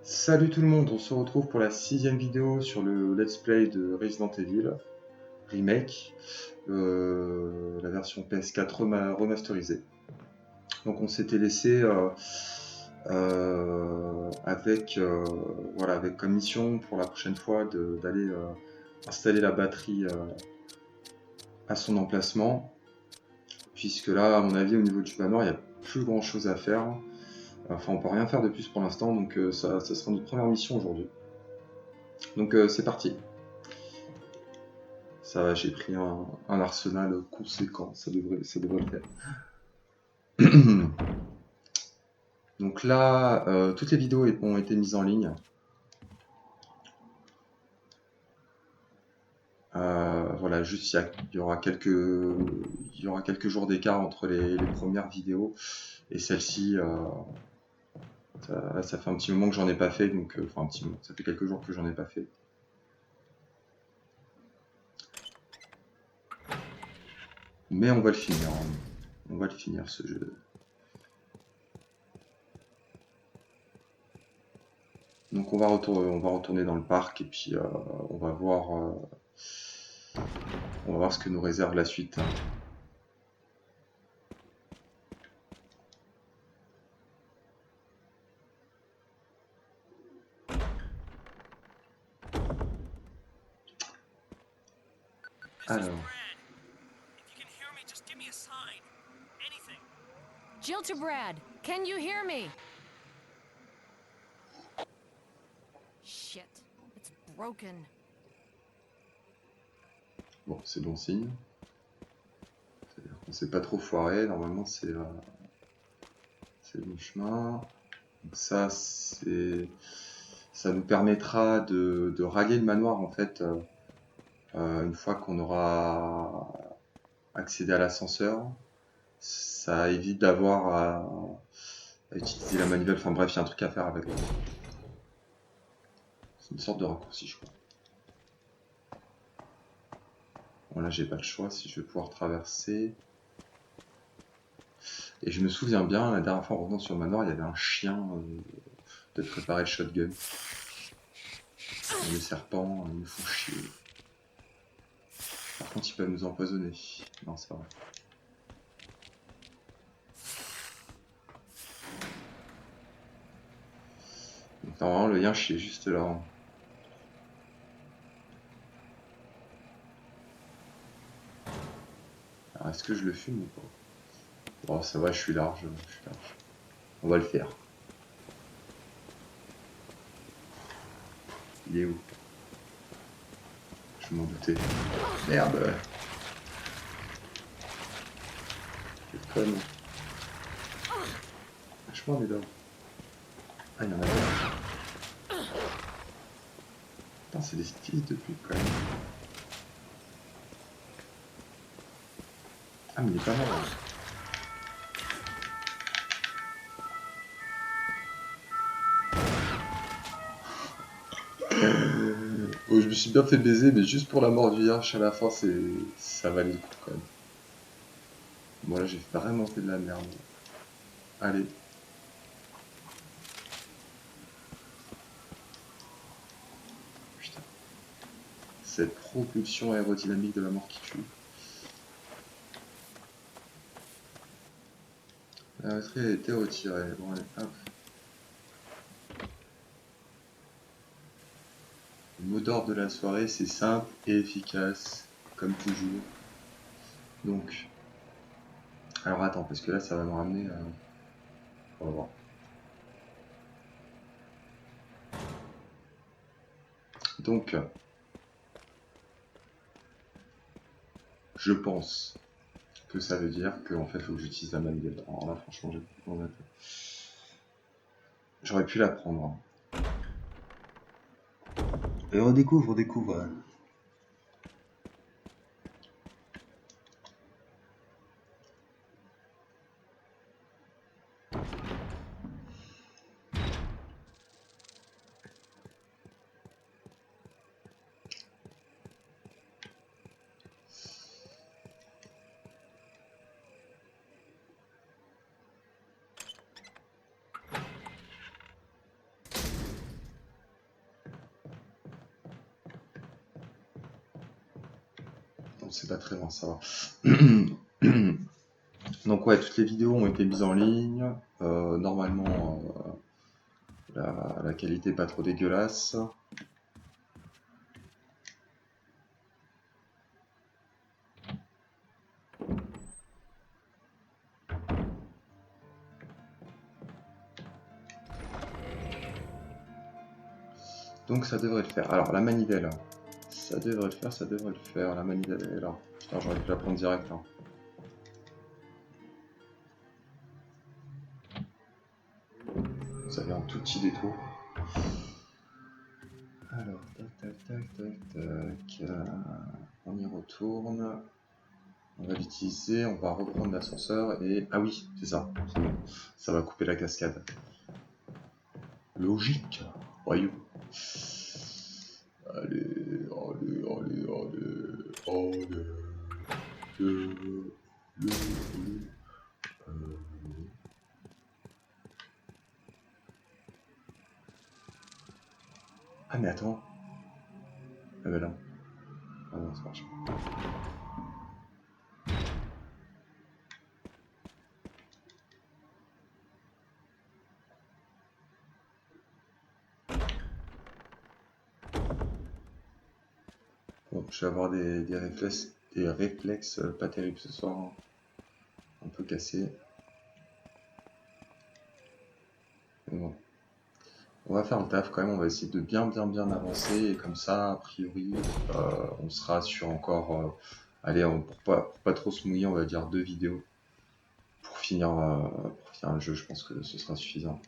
Salut tout le monde, on se retrouve pour la 6ème vidéo sur le let's play de Resident Evil Remake, la version PS4 remasterisée. Donc on s'était laissé avec, voilà, avec comme mission pour la prochaine fois d'aller installer la batterie à son emplacement, puisque là à mon avis au niveau du manoir il n'y a plus grand chose à faire. Enfin, on peut rien faire de plus pour l'instant, donc ça sera notre première mission aujourd'hui. Donc c'est parti. Ça va, j'ai pris un arsenal conséquent, ça devrait le faire. Donc là, toutes les vidéos ont été mises en ligne. Voilà, juste il y aura quelques jours d'écart entre les premières vidéos et celle-ci. Ça fait un petit moment que j'en ai pas fait, donc enfin un petit moment, ça fait quelques jours que j'en ai pas fait. Mais on va le finir, hein. On va le finir ce jeu. Donc on va retourner dans le parc et puis on va voir ce que nous réserve la suite. Alors. Jill to Brad, can you hear me? Shit, it's broken. Bon, c'est bon signe. C'est-à-dire qu'on s'est pas trop foiré. Normalement, c'est le bon chemin. Donc ça nous permettra de rallier le manoir en fait une fois qu'on aura accédé à l'ascenseur. Ça évite d'avoir à utiliser la manivelle. Enfin bref, il y a un truc à faire avec. C'est une sorte de raccourci, je crois. Bon, là, j'ai pas le choix si je vais pouvoir traverser. Et je me souviens bien, la dernière fois en revenant sur le manoir, il y avait un chien de préparer le shotgun. Les serpents ils nous font chier. Par contre, ils peuvent nous empoisonner. Non, c'est pas vrai. Donc, normalement, le yinche est juste là. Alors, est-ce que je le fume ou pas? Bon, ça va, je suis large. On va le faire. Il est où? Je m'en doutais. Merde. Quel con. Vachement des là. Ah, il y en a deux. Putain, c'est des fils de pute quand même. Ah, mais il est pas mal. Bon, je me suis bien fait baiser, mais juste pour la mort du yinche à la fin, ça valait le coup quand même. Bon, là, j'ai vraiment fait de la merde. Allez. Putain. Cette propulsion aérodynamique de la mort qui tue. La batterie a été retirée. Bon, allez, hop. Le mot d'ordre de la soirée, c'est simple et efficace, comme toujours. Donc, alors attends, parce que là, ça va me ramener à... On va voir. Donc, je pense que ça veut dire qu'en fait, il faut que j'utilise la manivelle. Alors là, franchement, j'aurais pu la prendre. Et on redécouvre. c'est pas très loin, ça va. Donc ouais, toutes les vidéos ont été mises en ligne. Normalement, la qualité est pas trop dégueulasse. Donc ça devrait le faire. Alors la manivelle, ça devrait le faire. La manivelle est là. Putain, j'aurais pu la prendre direct là. Vous avez un tout petit détour. Alors, tac. On y retourne. On va l'utiliser, on va reprendre l'ascenseur et... Ah oui, c'est ça. C'est bon. Ça va couper la cascade. Logique. Voyons. Allez. Ah mais attends. Ah bah non. Ah non, ça marche pas. Bon, je vais avoir des réflexes pas terribles ce soir. Hein. Un peu cassés. Mais bon. On va faire le taf quand même, on va essayer de bien avancer et comme ça, a priori, on sera sur encore, allez, pour pas trop se mouiller, on va dire 2 vidéos pour finir le jeu, je pense que ce sera suffisant.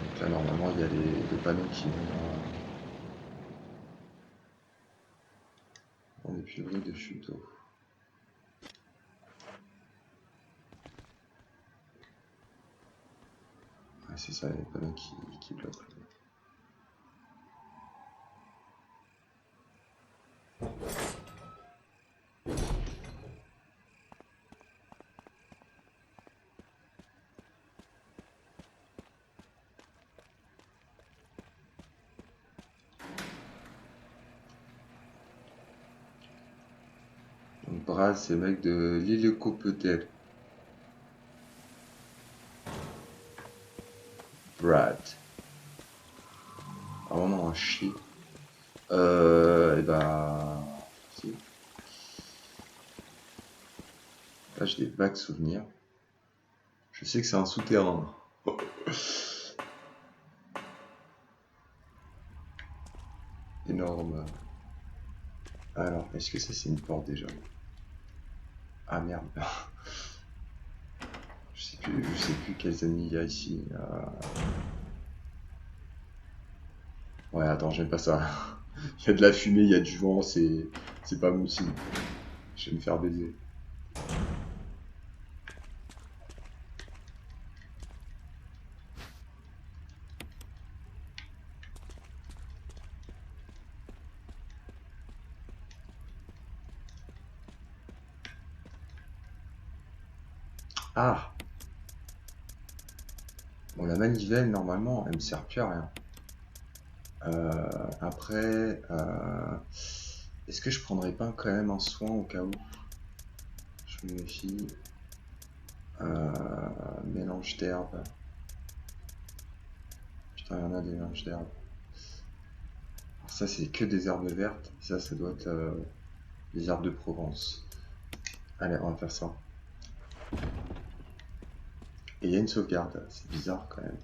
Donc là, normalement, il y a les panneaux qui vont des puits de chute d'eau. Ouais, c'est ça, les panneaux qui bloquent. Donc Brad, c'est le mec de l'hélicoptère. Brad. Ah on en a un chier. Et bah... Si. Là j'ai des vagues souvenirs. Je sais que c'est un souterrain. Énorme. Alors, est-ce que ça c'est une porte déjà? Ah merde. Je sais plus quels ennemis il y a ici. Ouais, attends, j'aime pas ça. Il y a de la fumée, il y a du vent, c'est pas mon signe. Je vais me faire baiser. Ah! Bon, la manivelle, normalement, elle me sert plus à rien. Après, est-ce que je prendrais pas quand même un soin au cas où? Je me méfie. Mélange d'herbes. Putain, il y en a des mélanges d'herbes. Ça, c'est que des herbes vertes. Ça doit être des herbes de Provence. Allez, on va faire ça. Et il y a une sauvegarde. C'est bizarre quand même.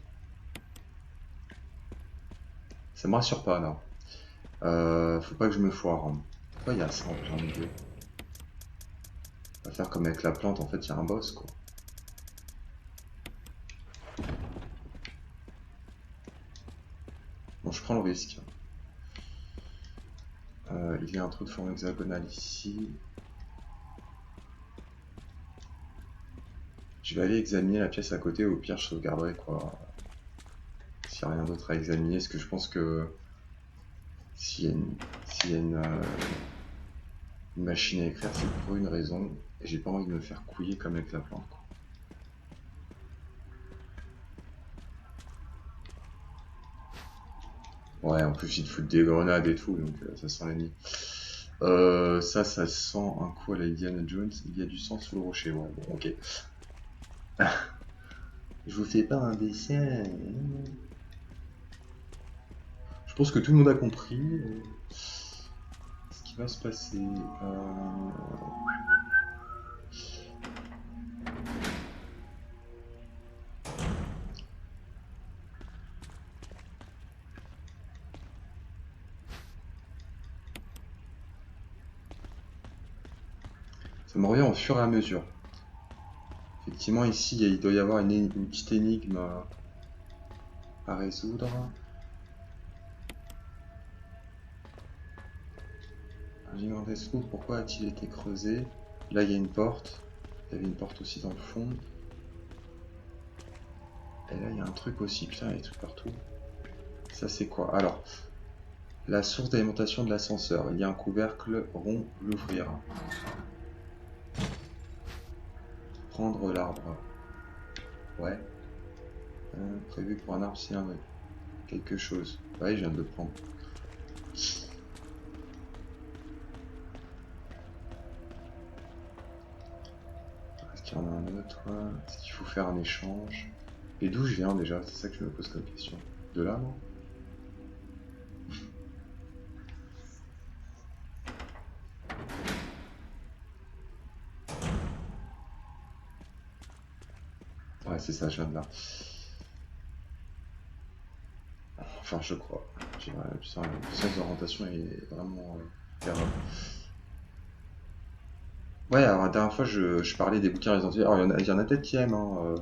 Ça me rassure pas là. Faut pas que je me foire. Pourquoi il y a ça en plein milieu? On va faire comme avec la plante, en fait il y a un boss quoi. Bon, je prends le risque. Il y a un trou de forme hexagonale ici. Je vais aller examiner la pièce à côté, au pire je sauvegarderai quoi. S'il n'y a rien d'autre à examiner, parce que je pense que s'il y a une machine à écrire, c'est pour une raison, et j'ai pas envie de me faire couiller comme avec la plante quoi. Ouais, en plus, ils te foutent des grenades et tout, donc ça sent l'ennemi. Ça sent un coup à la Indiana Jones. Il y a du sang sous le rocher. Ouais, bon, ok. Je vous fais pas un dessin. Je pense que tout le monde a compris ce qui va se passer. Ça me revient au fur et à mesure. Effectivement, ici, il doit y avoir une petite énigme à résoudre. Un gigantesque trou, pourquoi a-t-il été creusé? Là, il y a une porte. Il y avait une porte aussi dans le fond. Et là, il y a un truc aussi. Putain, il y a des trucs partout. Ça, c'est quoi? Alors, la source d'alimentation de l'ascenseur. Il y a un couvercle rond, l'ouvrir. Prendre l'arbre. Ouais. Prévu pour un arbre cylindrique. Quelque chose. Ouais, je viens de le prendre. Est-ce qu'il y en a un autre? Est-ce qu'il faut faire un échange? Et d'où je viens déjà? C'est ça que je me pose comme question. De là, non? Ouais, c'est ça, je viens de là. Enfin, je crois. Le sens d'orientation est vraiment erreur. Ouais, alors la dernière fois, je parlais des bouquins Resident Evil. Alors, il y en a peut-être qui aiment, hein,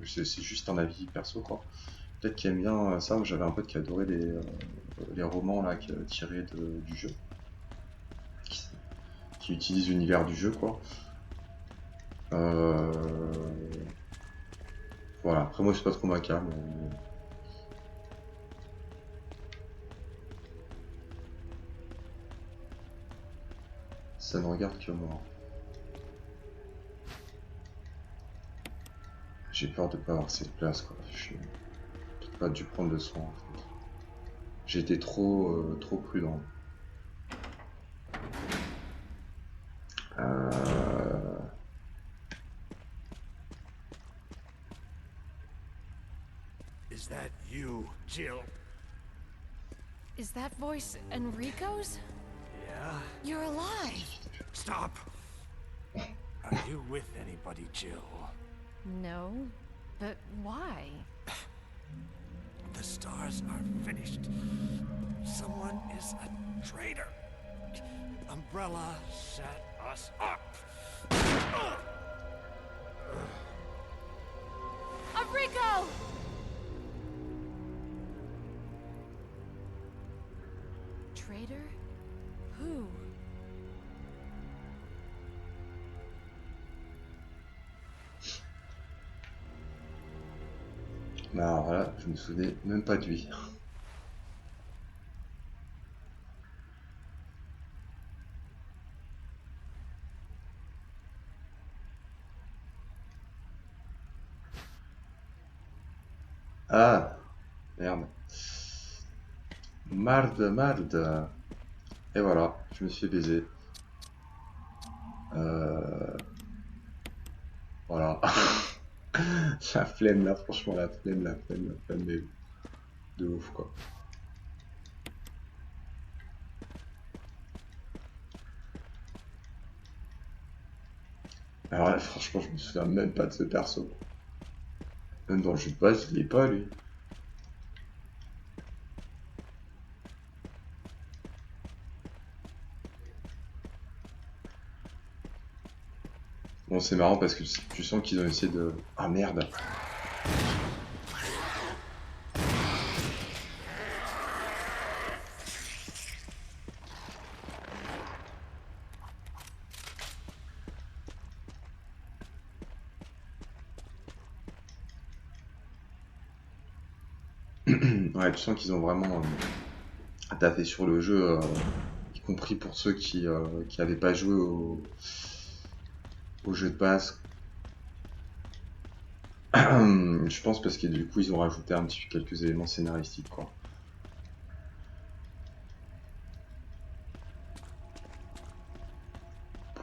c'est juste un avis perso, quoi. Peut-être qui aiment bien ça. Moi, j'avais un pote qui adorait les romans là, tirés du jeu, qui, qui utilisent l'univers du jeu, quoi. Euh, Voilà, après, moi, c'est pas trop ma came. Ça ne regarde que moi. J'ai peur de pas avoir cette place, quoi. Je n'ai pas dû prendre le soin, en fait. J'ai été trop prudent. Euh... Is that you, Jill? Is that voice Enrico's? Yeah? You're alive! Stop! Are you with anybody, Jill? No, but why? The stars are finished. Someone is a traitor. Umbrella set us up. Enrico! Traitor? Who? Mais alors là, je me souvenais même pas de lui. Ah, merde. Marde. Et voilà, je me suis baisé. Voilà. La flemme là, franchement, la flemme, mais de ouf, quoi. Alors là, franchement, je me souviens même pas de ce perso. Même dans le jeu de base, il est pas, lui. Bon, c'est marrant parce que tu sens qu'ils ont essayé de... Ah, merde. Ouais, tu sens qu'ils ont vraiment taffé sur le jeu, y compris pour ceux qui avaient pas joué au jeu de base. Je pense parce que du coup, ils ont rajouté quelques éléments scénaristiques, quoi.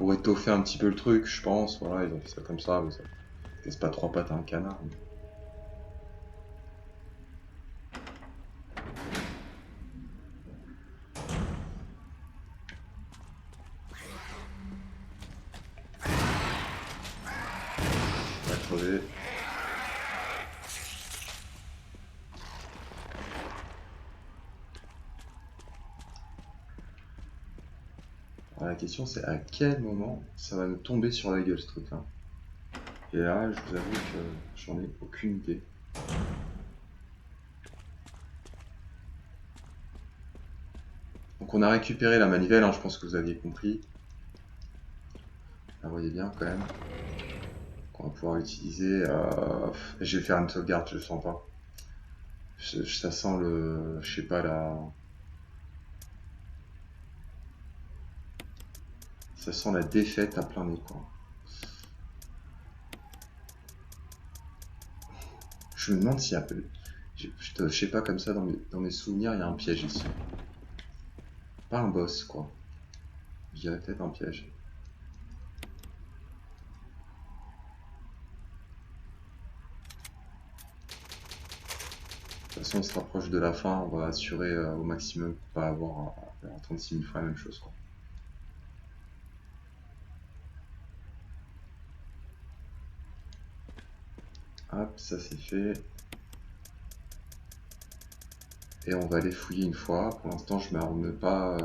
pour étoffer un petit peu le truc, je pense. Voilà, ils ont fait ça comme ça, mais ça casse pas trois pattes à un canard. Mais... On va crever. Alors, la question c'est à quel moment ça va me tomber sur la gueule ce truc là. Et là, je vous avoue que j'en ai aucune idée. Donc on a récupéré la manivelle, hein, je pense que vous aviez compris. Vous la voyez bien quand même. Qu'on va pouvoir utiliser. Je vais faire une sauvegarde, je le sens pas. Ça sent le... je sais pas la... Ça sent la défaite à plein nez quoi. Je me demande s'il y a... Je sais pas, comme ça, dans mes souvenirs, il y a un piège ici. Pas un boss, quoi. Je dirais peut-être un piège. De toute façon, on se rapproche de la fin, on va assurer au maximum pour pas avoir à faire 36 000 fois la même chose, quoi. Hop, ça c'est fait. Et on va aller fouiller une fois. Pour l'instant, je m'arme pas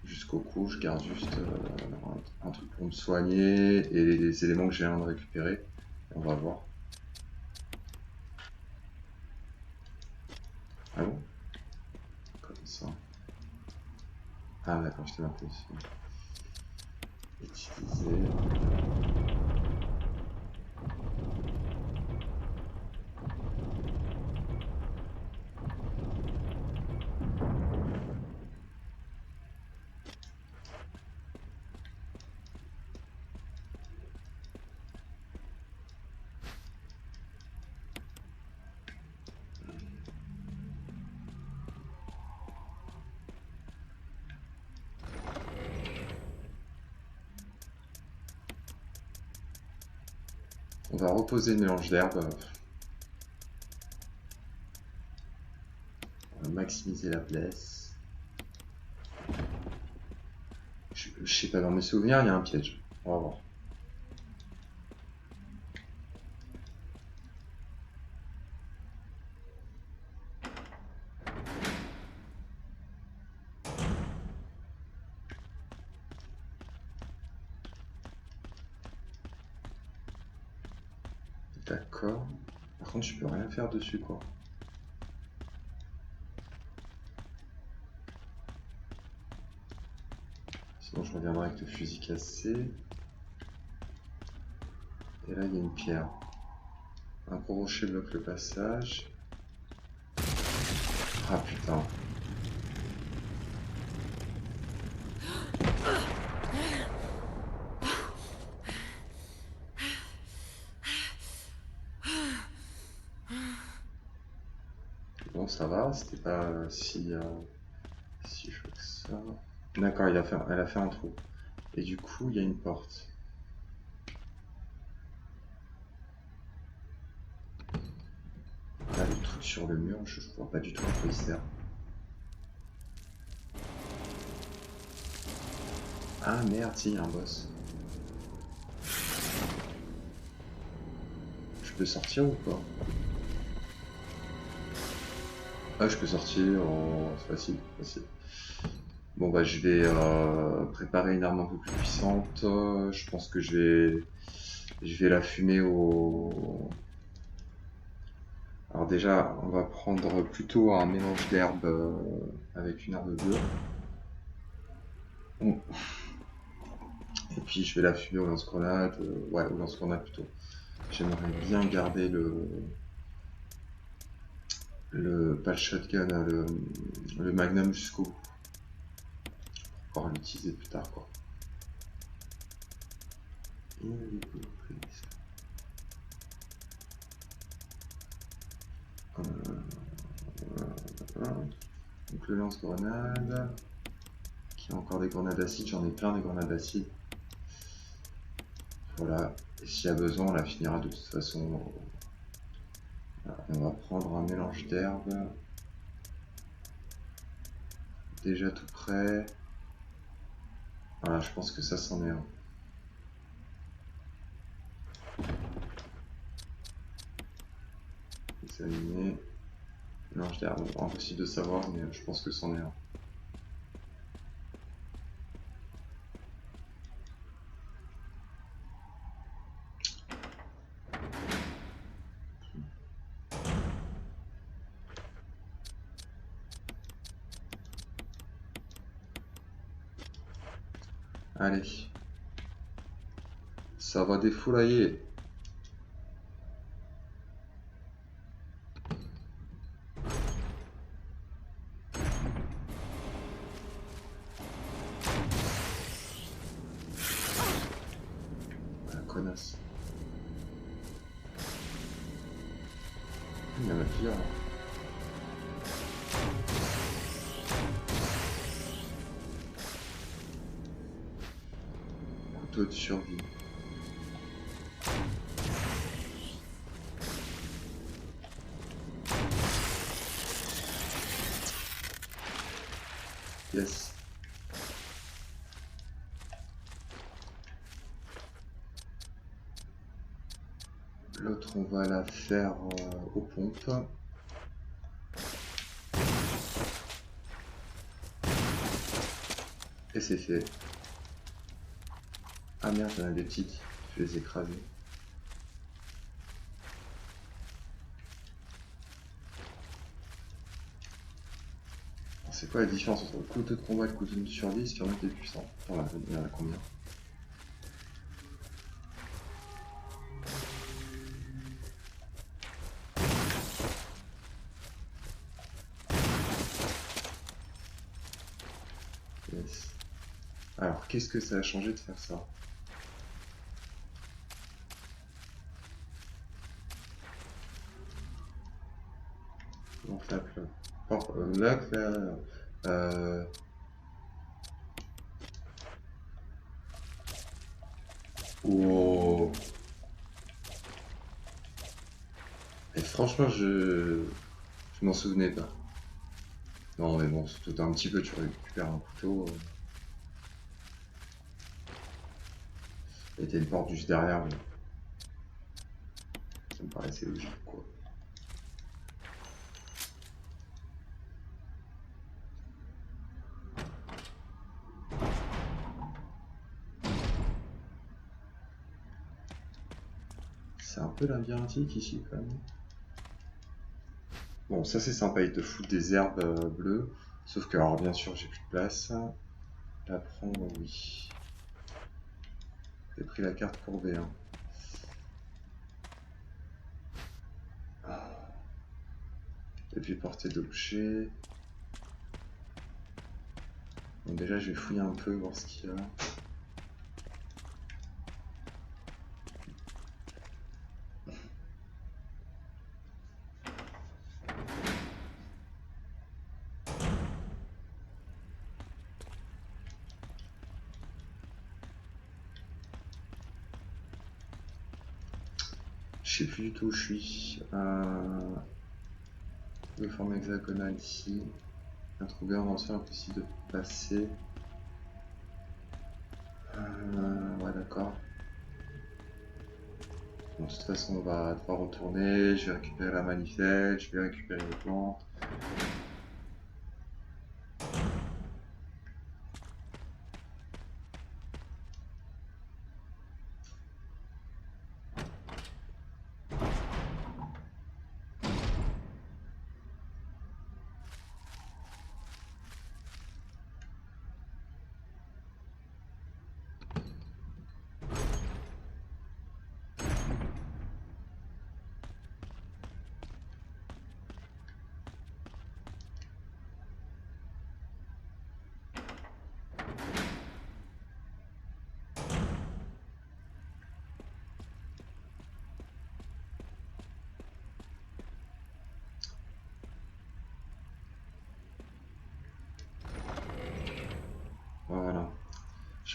jusqu'au cou, je garde juste un truc pour me soigner et les éléments que j'ai viens de récupérer. On va voir. Ah bon? Comme ça. Ah d'accord, je t'ai marqué ici. Utiliser. On va reposer le mélange d'herbes. On va maximiser la place. Je sais pas, dans mes souvenirs, il y a un piège. On va voir. D'accord. Par contre, je peux rien faire dessus, quoi. Sinon, je reviendrai avec le fusil cassé. Et là, il y a une pierre. Un gros rocher bloque le passage. Ah putain. Bon, ça va, c'était pas si chaud que ça. D'accord, elle a fait un trou. Et du coup, il y a une porte. Là, le truc sur le mur, je vois pas du tout à quoi il sert. Ah merde, si, il y a un boss. Je peux sortir ou pas? Ah, je peux sortir, oh, c'est facile, facile. Bon bah je vais préparer une arme un peu plus puissante. Je pense que je vais la fumer au... Alors déjà, on va prendre plutôt un mélange d'herbes avec une herbe bleue. Bon. Et puis je vais la fumer au lance-grenade. Ouais, au lance-grenade plutôt. J'aimerais bien garder pas le shotgun, le magnum jusqu'au bout. Pour pouvoir l'utiliser plus tard, quoi. Donc le lance-grenade. Qui a encore des grenades acides, j'en ai plein des grenades acides. Voilà, et s'il y a besoin, on la finira de toute façon. Voilà, on va prendre un mélange d'herbes. Déjà tout prêt. Voilà, je pense que ça c'en est un. Examiner. Mélange d'herbes, impossible de savoir, mais je pense que c'en est un. Allez. Ça va défourailler. La connasse. Il y en a pire. Couteau de survie. Yes. L'autre, on va la faire aux pompes. Et c'est fait. Ah merde, j'en ai des petites. Je vais les écraser. C'est quoi la différence entre le couteau de combat et le couteau de survie? Est-ce qu'il y en a qui est puissant? Voilà, il y en a combien? Yes. Alors, qu'est-ce que ça a changé de faire ça? Donc là, wow. Et franchement, je m'en souvenais pas. Non, mais bon, c'est tout un petit peu, tu récupères un couteau. Et t'as une porte juste derrière. Mais ça me paraissait logique, quoi. C'est un peu labyrinthique ici, quand même. Bon, ça c'est sympa, ils te foutent des herbes bleues. Sauf que, alors bien sûr, j'ai plus de place. La prendre, oui. J'ai pris la carte pour V1. Et puis portée d'objet. Bon, déjà, je vais fouiller un peu, voir ce qu'il y a. Je sais plus du tout où je suis. De forme hexagonale ici. On a trouvé un morceau impossible de passer. Ouais, d'accord. Bon, de toute façon, on va devoir retourner. Je vais récupérer la manivelle, je vais récupérer les plantes.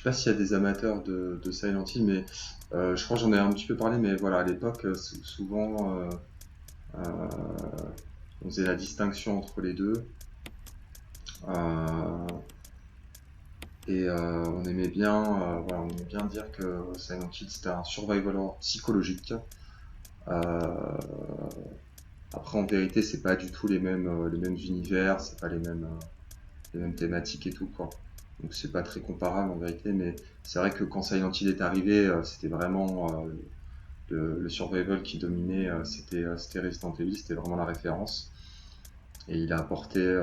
pas s'il y a des amateurs de Silent Hill, mais je crois que j'en ai un petit peu parlé, mais voilà, à l'époque, souvent, on faisait la distinction entre les deux. Euh, on aimait bien, voilà, on aimait bien dire que Silent Hill c'était un survival horror psychologique. Euh, Après, en vérité, c'est pas du tout les mêmes univers, c'est pas les mêmes thématiques et tout, quoi. Donc c'est pas très comparable en vérité, mais c'est vrai que quand Silent Hill est arrivé, c'était vraiment le survival qui dominait, c'était Resident Evil, c'était vraiment la référence. Et il a apporté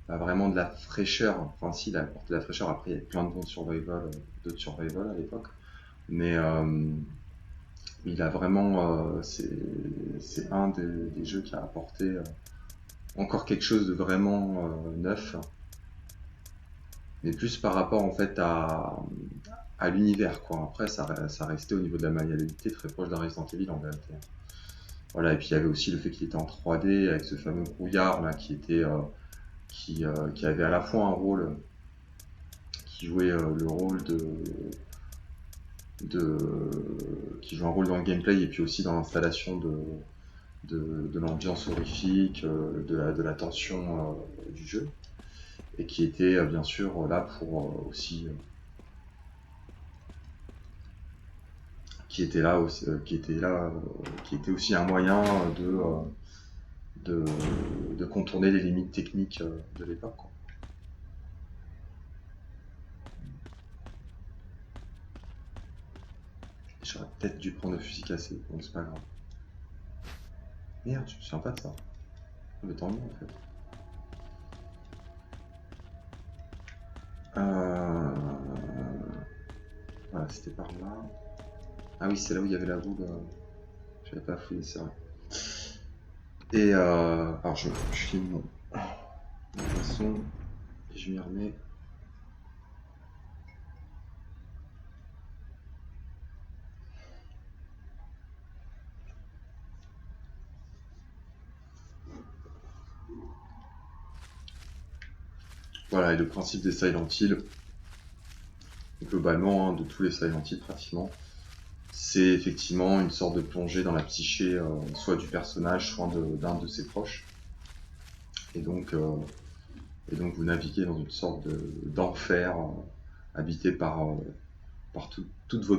vraiment de la fraîcheur. Enfin, si, il a apporté de la fraîcheur. Après, il y avait plein de bons survival, d'autres survival à l'époque. Mais il a vraiment. C'est un des jeux qui a apporté encore quelque chose de vraiment neuf. Mais plus par rapport en fait à l'univers, quoi. Après, ça restait au niveau de la maniabilité très proche d'un Resident Evil en vérité. Voilà, et puis il y avait aussi le fait qu'il était en 3D avec ce fameux brouillard là qui avait à la fois un rôle qui jouait le rôle de qui joue un rôle dans le gameplay et puis aussi dans l'installation de l'ambiance horrifique, de la tension du jeu, et qui était bien sûr là pour aussi qui était là aussi, qui était aussi un moyen de, de contourner les limites techniques de l'époque, quoi. J'aurais peut-être dû prendre le fusil cassé, bon c'est pas grave. Merde, je me souviens pas de ça. Mais tant mieux en fait. Voilà, c'était par là. Ah oui, c'est là où il y avait la boule. J'avais pas fouillé, c'est vrai. Et alors je filme mon poisson et je m'y remets. Voilà, et le principe des Silent Hill, globalement, de tous les Silent Hill pratiquement, c'est effectivement une sorte de plongée dans la psyché, soit du personnage, soit d'un de ses proches. Et donc, euh, et donc vous naviguez dans une sorte d'enfer habité par toutes vos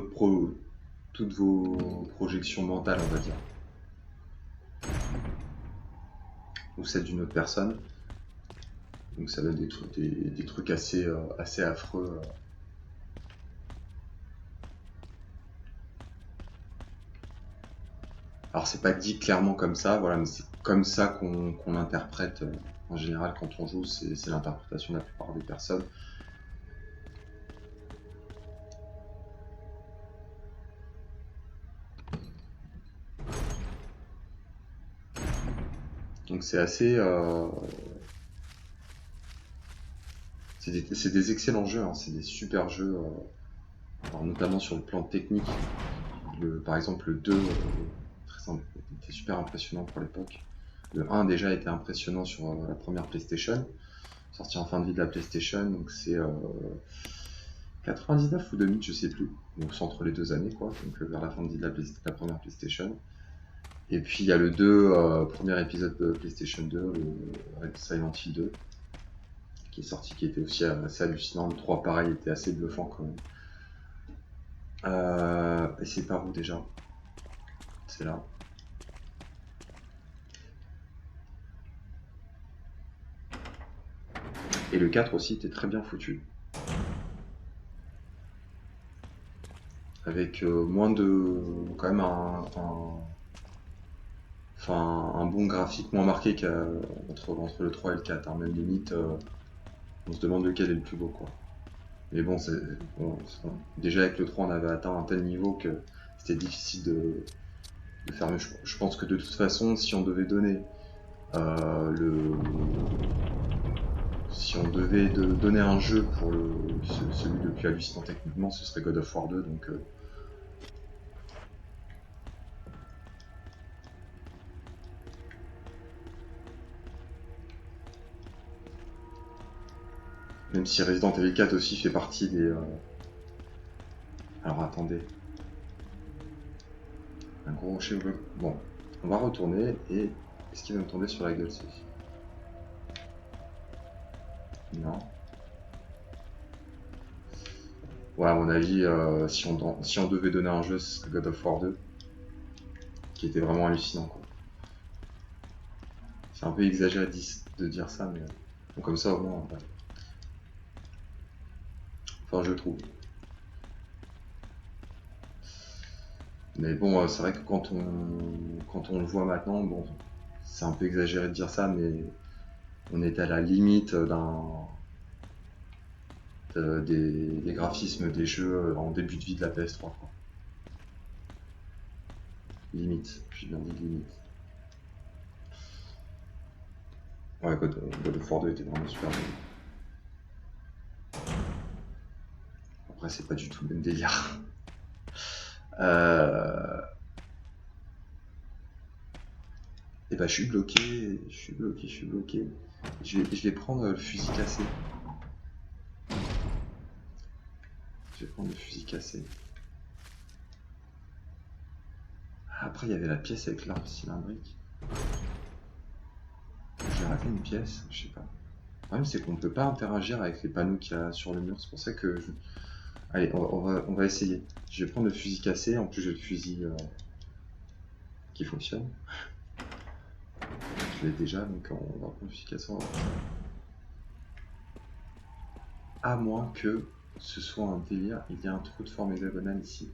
projections mentales, on va dire, ou celles d'une autre personne. Donc ça donne des trucs assez affreux. Alors c'est pas dit clairement comme ça, voilà, mais c'est comme ça qu'on l'interprète en général quand on joue, c'est l'interprétation de la plupart des personnes. Donc c'est assez... c'est des excellents jeux, hein, c'est des super jeux, alors notamment sur le plan technique. Par exemple le 2 était super impressionnant pour l'époque. Le 1 déjà était impressionnant sur la première PlayStation, sorti en fin de vie de la PlayStation, donc c'est 99 ou 2000, je sais plus. Donc c'est entre les deux années, quoi, donc vers la fin de vie de la première PlayStation. Et puis il y a le 2, premier épisode de PlayStation 2, avec Silent Hill 2, qui est sorti, qui était aussi assez hallucinant. Le 3, pareil, était assez bluffant quand même. Et c'est par où déjà? C'est là. Et le 4 aussi était très bien foutu. Avec moins de... quand même un bon graphique moins marqué entre le 3 et le 4. Hein. Même limite, on se demande lequel est le plus beau, quoi. Mais bon, déjà avec le 3, on avait atteint un tel niveau que c'était difficile de faire mieux. Je pense que de toute façon, si on devait donner si on devait donner un jeu pour celui le plus hallucinant techniquement, ce serait God of War 2. Même si Resident Evil 4 aussi fait partie des... Alors attendez. Un gros rocher bloc. Bon, on va retourner et... Est-ce qu'il va me tomber sur la gueule ceci? Non. Ouais, à mon avis, si on devait donner un jeu, ce serait God of War 2. Qui était vraiment hallucinant, quoi. C'est un peu exagéré de dire ça, mais... Bon, comme ça, au moins... Ouais. Enfin, je trouve. Mais bon, c'est vrai que quand on le voit maintenant, bon, c'est un peu exagéré de dire ça, mais on est à la limite des graphismes des jeux en début de vie de la PS3, quoi. Limite, j'ai bien dit limite. Ouais, God of War 2 était vraiment super bon. Après, c'est pas du tout le même délire. Et bah, je suis bloqué. Je vais prendre le fusil cassé. Après, il y avait la pièce avec l'arme cylindrique. J'ai raté une pièce, je sais pas. Le problème, c'est qu'on peut pas interagir avec les panneaux qu'il y a sur le mur. C'est pour ça que... Allez, on va essayer. Je vais prendre le fusil cassé. En plus, j'ai le fusil qui fonctionne. Je l'ai déjà, donc on va prendre le fusil cassé. À moins que ce soit un délire. Il y a un trou de forme hexagonale ici.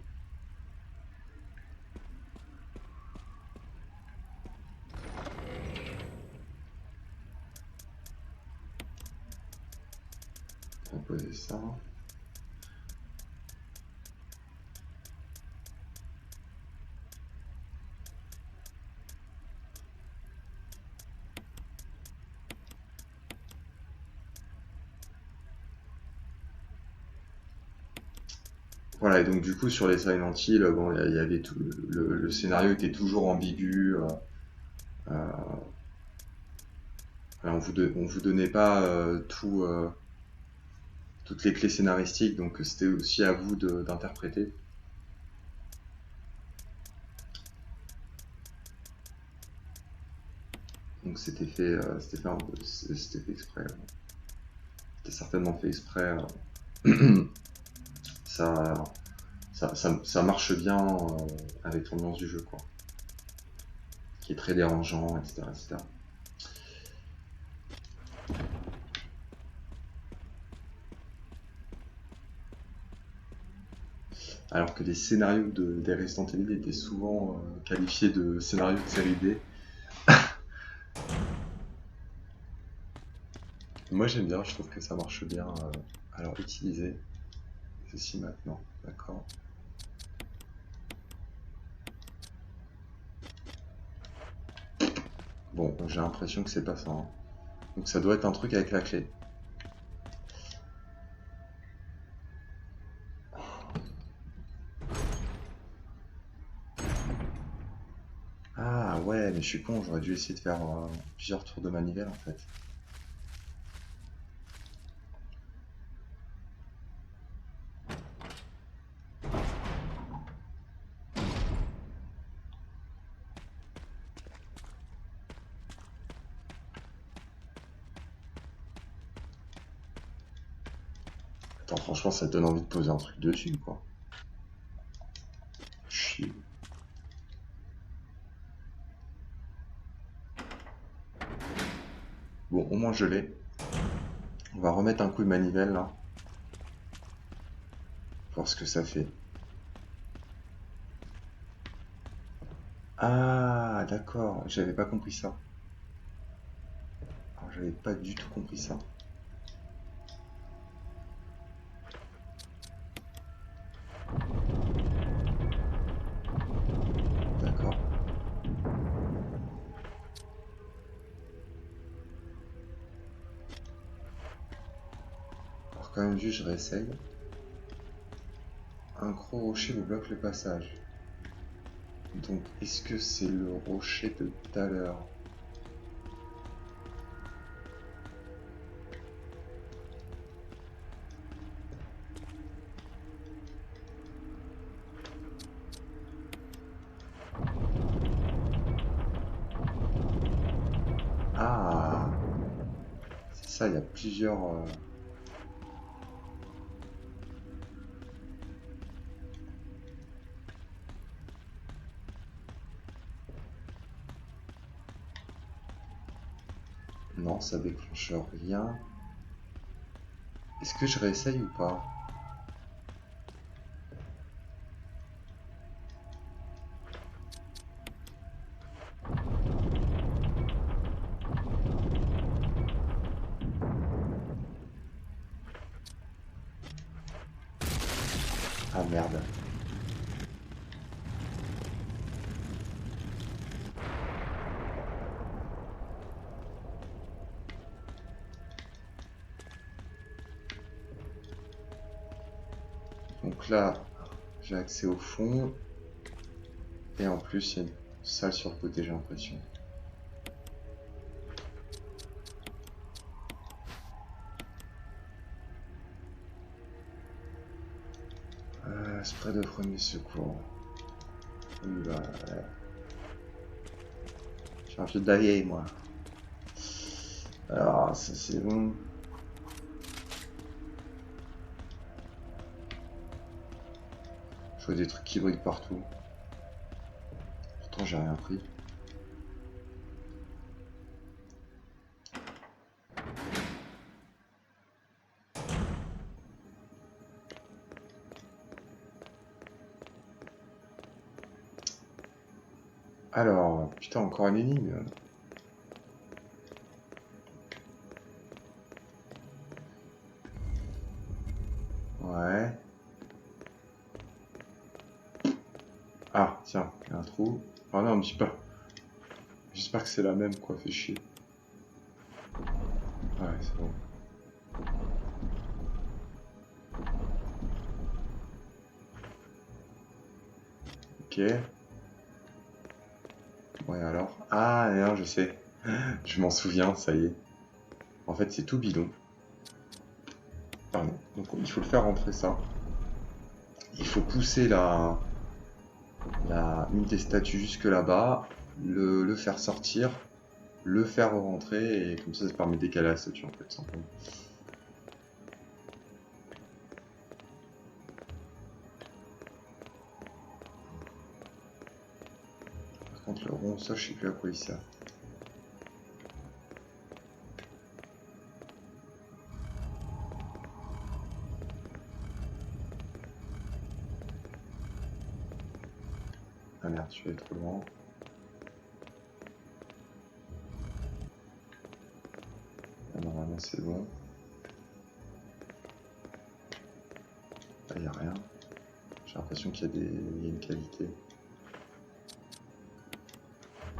On va poser ça. Voilà, et donc du coup sur les Silent Hill, bon, il y avait tout, le scénario était toujours ambigu. On vous donnait pas toutes les clés scénaristiques, donc c'était aussi à vous d'interpréter. Donc c'était fait exprès. C'était certainement fait exprès. Ça marche bien avec l'ambiance du jeu, quoi. Qui est très dérangeant, etc., etc. Alors que les scénarios des Resident Evil étaient souvent qualifiés de scénarios de série B. Moi j'aime bien, je trouve que ça marche bien. Alors utiliser ceci maintenant, d'accord. Bon, j'ai l'impression que c'est pas ça. Hein. Donc ça doit être un truc avec la clé. Ah ouais, mais je suis con, j'aurais dû essayer de faire plusieurs tours de manivelle en fait. Attends, franchement, ça te donne envie de poser un truc dessus, quoi. Chier. Bon, au moins je l'ai. On va remettre un coup de manivelle là. Voir ce que ça fait. Ah, d'accord, j'avais pas compris ça. Alors, j'avais pas du tout compris ça. D'accord. Alors quand même juste, je réessaye. Un gros rocher vous bloque le passage. Donc, est-ce que c'est le rocher de tout à l'heure? ça, il y a plusieurs... Non, ça déclenche rien. Est-ce que je réessaye ou pas? Ah merde. Donc là, j'ai accès au fond. Et en plus, il y a une salle sur le côté, j'ai l'impression. Spray de premier secours. Oula, ouais. J'ai un vieux d'aller, moi. Alors, ça c'est bon. Je vois des trucs qui brillent partout. Pourtant, j'ai rien pris. Alors, putain, encore une énigme. Ouais. Ah, tiens, il y a un trou. Ah non, me dis pas. J'espère que c'est la même, quoi, fait chier. Ouais, c'est bon. Ok. Ouais, alors. Ah, non, je sais. Je m'en souviens, ça y est. En fait, c'est tout bidon. Pardon. Donc, il faut le faire rentrer ça. Il faut pousser une des statues jusque là-bas, le faire sortir, le faire rentrer, et comme ça permet de décaler la statue, en fait, simplement. Par contre, le rond, ça, je sais plus à quoi il sert. Ah merde, je vais trop loin. Ah, normalement, c'est bon. Là, il n'y a rien. J'ai l'impression qu'il y a une qualité.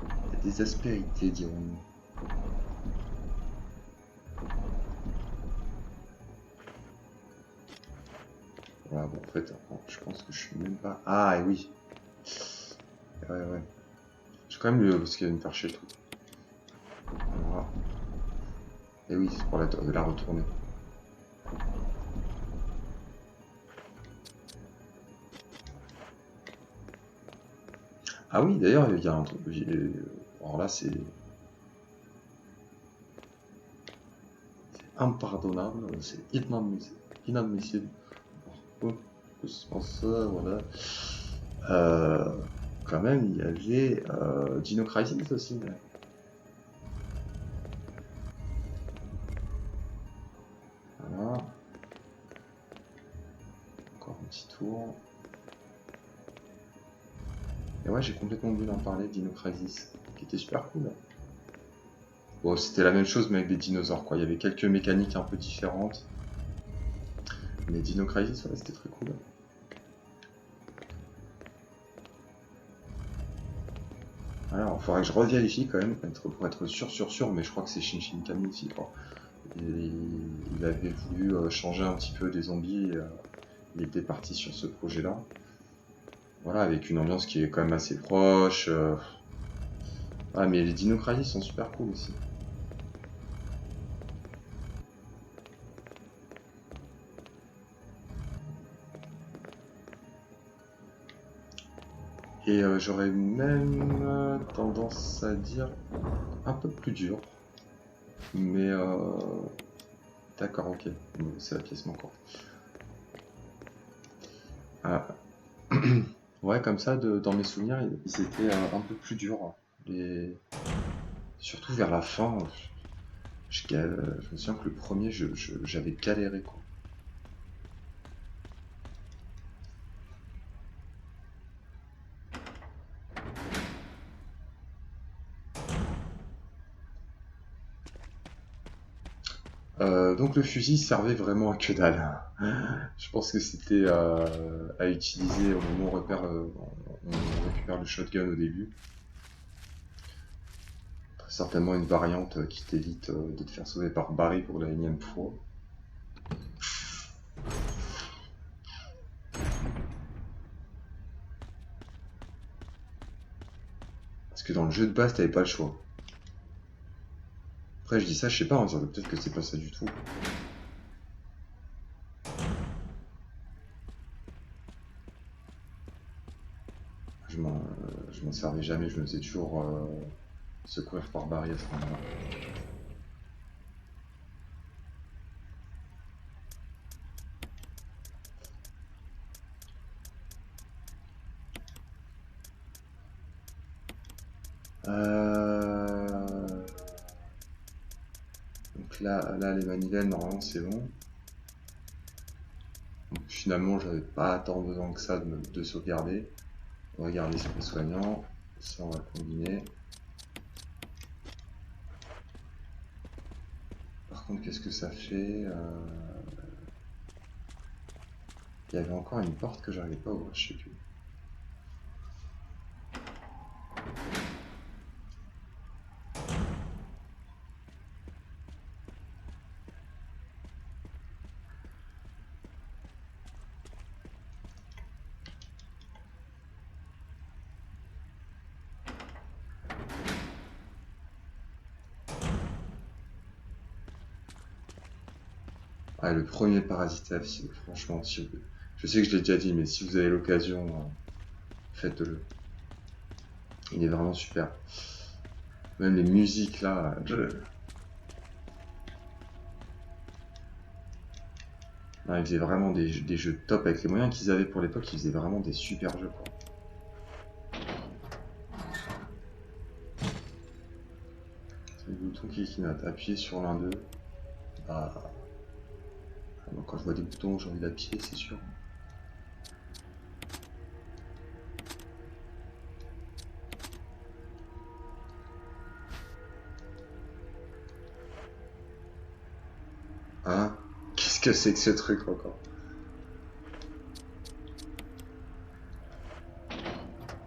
Il y a des aspérités, dirons-nous. Voilà, bon, en fait, je pense que je suis même pas... Ah, et oui. Ouais. J'ai quand même eu parce qu'il va me faire chier le truc. Voilà. Et oui, c'est pour la retourner. Ah oui, d'ailleurs, il y a un truc. Alors là, c'est impardonnable, c'est inadmissible. Voilà. Quand même, il y avait Dino Crisis aussi. Ouais. Voilà. Encore un petit tour. Et ouais, j'ai complètement oublié d'en parler, Dino Crisis, qui était super cool. Bon, c'était la même chose, mais avec des dinosaures, quoi. Il y avait quelques mécaniques un peu différentes. Mais Dino Crisis, ouais, c'était très cool. Alors, il faudrait que je revérifie quand même, pour être sûr, mais je crois que c'est Shin Kami aussi, quoi. Il avait voulu changer un petit peu des zombies, et, il était parti sur ce projet-là. Voilà, avec une ambiance qui est quand même assez proche. Ah, mais les Dino Crisis sont super cool aussi. Et j'aurais même tendance à dire un peu plus dur. Mais D'accord, ok. Bon, c'est la pièce manquante. Ah. Ouais, comme ça, dans mes souvenirs, ils étaient un peu plus durs. Les... Surtout vers la fin, je me souviens que le premier, j'avais galéré, quoi. Donc le fusil servait vraiment à que dalle. Je pense que c'était à utiliser au moment où on récupère le shotgun au début. Très certainement une variante qui t'évite de te faire sauver par Barry pour la énième fois. Parce que dans le jeu de base, t'avais pas le choix. Après, je dis ça, je sais pas, hein, peut-être que c'est pas ça du tout. Je m'en servais jamais, je me faisais toujours secourir par Barry à ce moment-là. Donc là, les manivelles, normalement, c'est bon. Donc, finalement, j'avais pas tant besoin que ça de sauvegarder. On va garder l'esprit soignant. Ça, on va le combiner. Par contre, qu'est-ce que ça fait Il y avait encore une porte que j'arrivais pas à ouvrir, je sais plus. Ah, le premier Parasite Eve, franchement, je sais que je l'ai déjà dit, mais si vous avez l'occasion, faites-le. Il est vraiment super. Même les musiques là. Non, ils faisaient vraiment des jeux top avec les moyens qu'ils avaient pour l'époque, ils faisaient vraiment des super jeux, quoi. C'est le bouton qui note. Appuyer sur l'un d'eux. Bah, moi, quand je vois des boutons, j'ai envie d'appuyer, c'est sûr. Hein? Qu'est-ce que c'est que ce truc encore?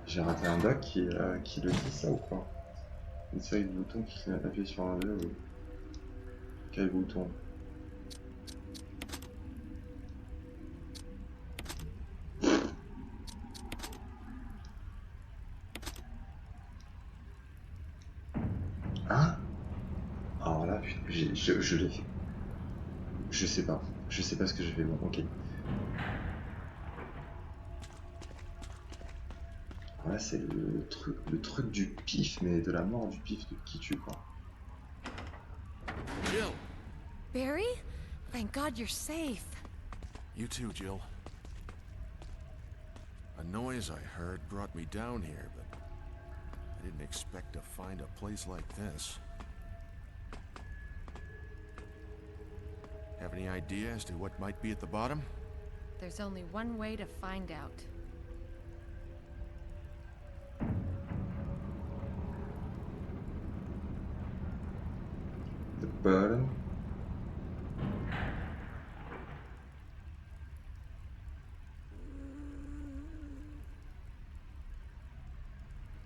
J'ai raté un doc qui le dit ça ou quoi? Une série de boutons qui appuie sur l'un d'eux, oui. Quel bouton? Hein? Alors là, je l'ai fait. Je sais pas. Je sais pas ce que j'ai fait. Bon, ok. Voilà, c'est le truc du pif, mais de la mort du pif qui tue, quoi. Jill! Barry? Thank God you're safe. You too, Jill. A noise I heard brought me down here, but I didn't expect to find a place like this. Have any idea as to what might be at the bottom? There's only one way to find out. The button.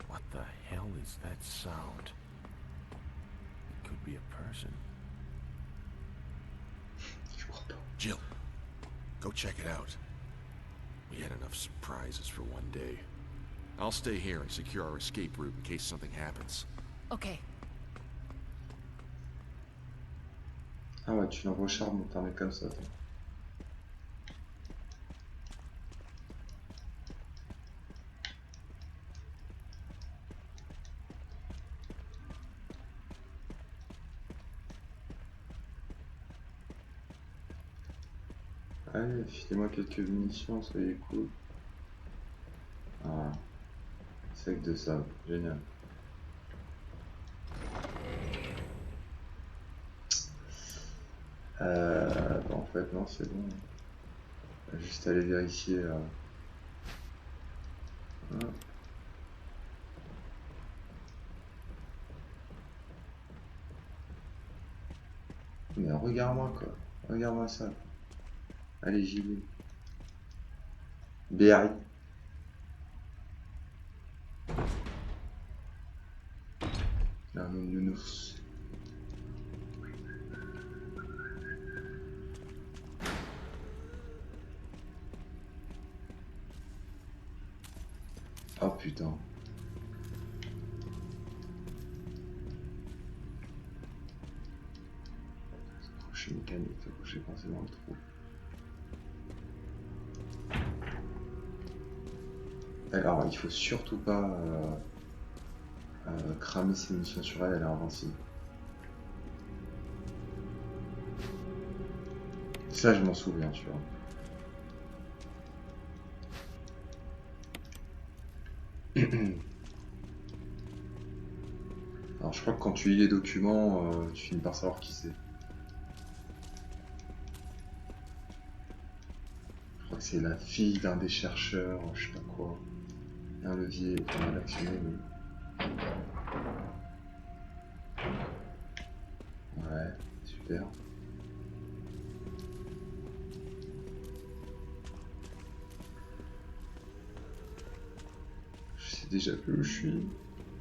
What the hell is that sound? It could be a person. Je crois pas. Jill, go check it out. We had enough surprises for one day. I'll stay here and secure our escape route in case something happens. Okay. Ah ouais, tu l'envoies charme, t'en es comme ça, toi. Allez, filez-moi quelques munitions, soyez cool. Voilà. Sec de sable, génial. Bah en fait, non, c'est bon. On va juste aller vérifier. Hein. Mais regarde-moi quoi. Regarde-moi ça. Allez, j'y vais. BRI. Là, mon Younous. Oh putain. Crochet mécanique, crochet coincé dans le trou. Alors, il faut surtout pas cramer ses munitions sur elle, elle est invincible. Ça, je m'en souviens, tu vois. Alors, je crois que quand tu lis les documents, tu finis par savoir qui c'est. Je crois que c'est la fille d'un des chercheurs, je sais pas quoi. Il y a un levier qu'on va l'actionner, mais... Ouais, super. Je sais déjà plus où je suis.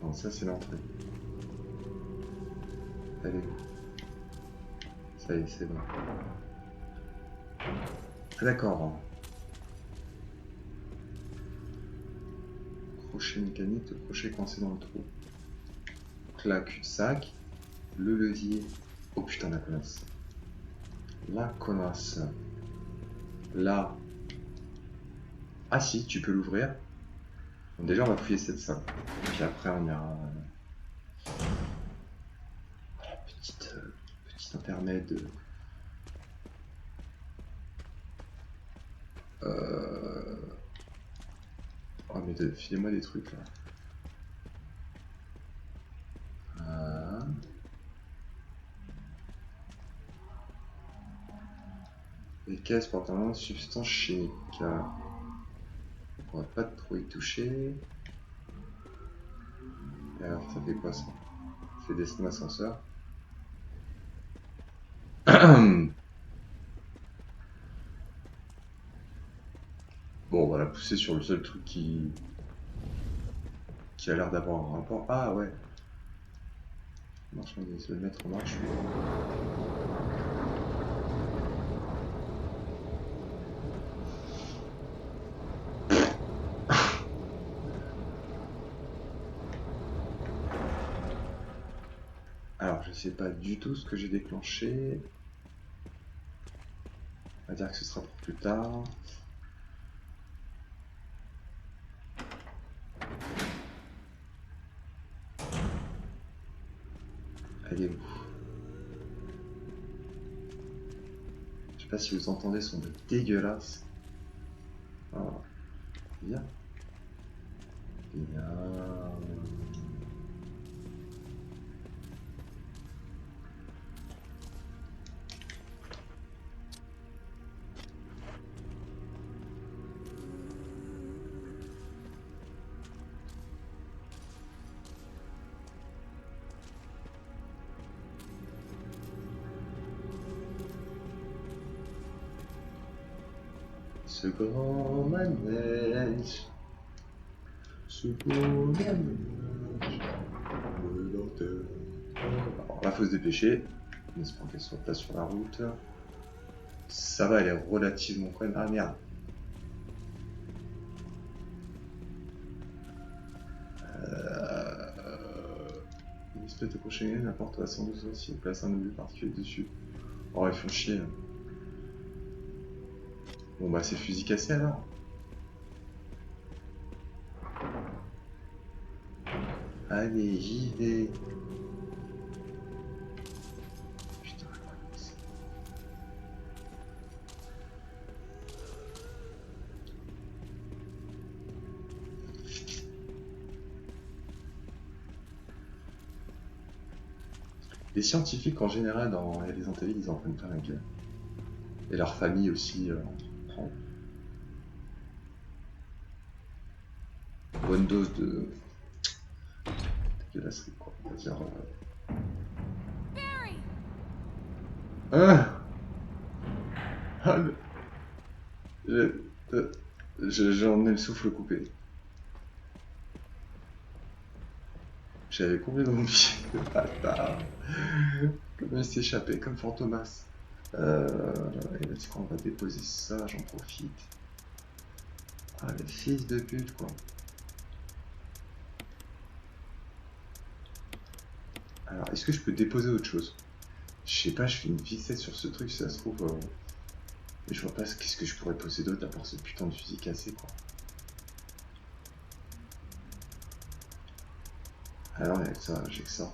Non, ça c'est l'entrée. Elle est où? Ça y est, c'est bon. Ah, d'accord. Crochet mécanique, le crochet coincé dans le trou. Donc là, cul-de-sac. Le levier. Oh putain, la connasse. La connasse. Là. Ah si, tu peux l'ouvrir. Bon, déjà, on va fouiller cette salle. Et puis après, on ira... Petit intermède. Oh mais filez-moi des trucs là. Les caisses portant substance chimique. On va pas trop y toucher. Et alors ça fait quoi ça? C'est destin d'ascenseur. Bon, on va la pousser sur le seul truc qui a l'air d'avoir un rapport. Ah ouais. Marchandise, le mettre en marche. Alors, je sais pas du tout ce que j'ai déclenché. On va dire que ce sera pour plus tard. Elle est où? Je sais pas si vous entendez son bruit dégueulasse. Ah, bien. Bien. Ce grand manège, ce beau manège, le lenteur. Alors là, faut se dépêcher, en espérant qu'elle soit pas sur la route. Ça va, elle est relativement conne. Ah merde. Une espèce de crochet n'importe la sans doute aussi, place un objet particulier dessus. Oh, ils font chier. Bon bah c'est fusil cassé alors. Allez, j'y vais. Putain, la connasse. Les scientifiques en général dans les Antilles, ils en prennent plein la gueule. Et leur famille aussi prend bonne dose de dégueulasserie, quoi. On va dire. Barry! Ah, ah, j'en ai le souffle coupé. J'avais complètement oublié le bâtard. Comment il s'est échappé comme Fantomas. Et là, c'est quoi, on va déposer ça, j'en profite. Ah, le fils de pute, quoi. Alors, est-ce que je peux déposer autre chose? Je sais pas, je fais une fixette sur ce truc, si ça se trouve. Et je vois pas qu'est-ce que je pourrais poser d'autre à part ce putain de fusil cassé, quoi. Ah non, mais ça, j'ai que ça.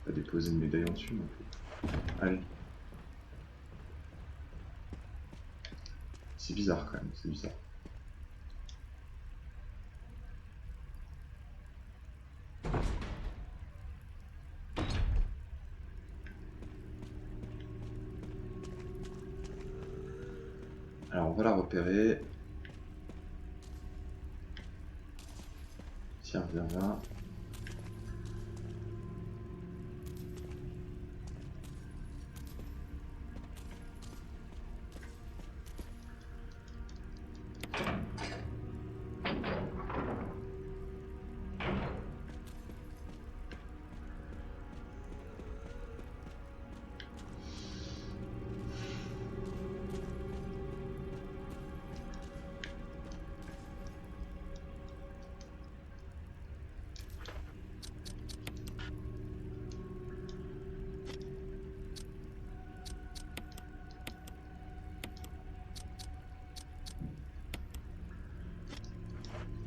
Pas déposer une médaille en dessus non plus. Allez. C'est bizarre quand même, c'est bizarre. Alors on va la repérer. Tiens, viens là.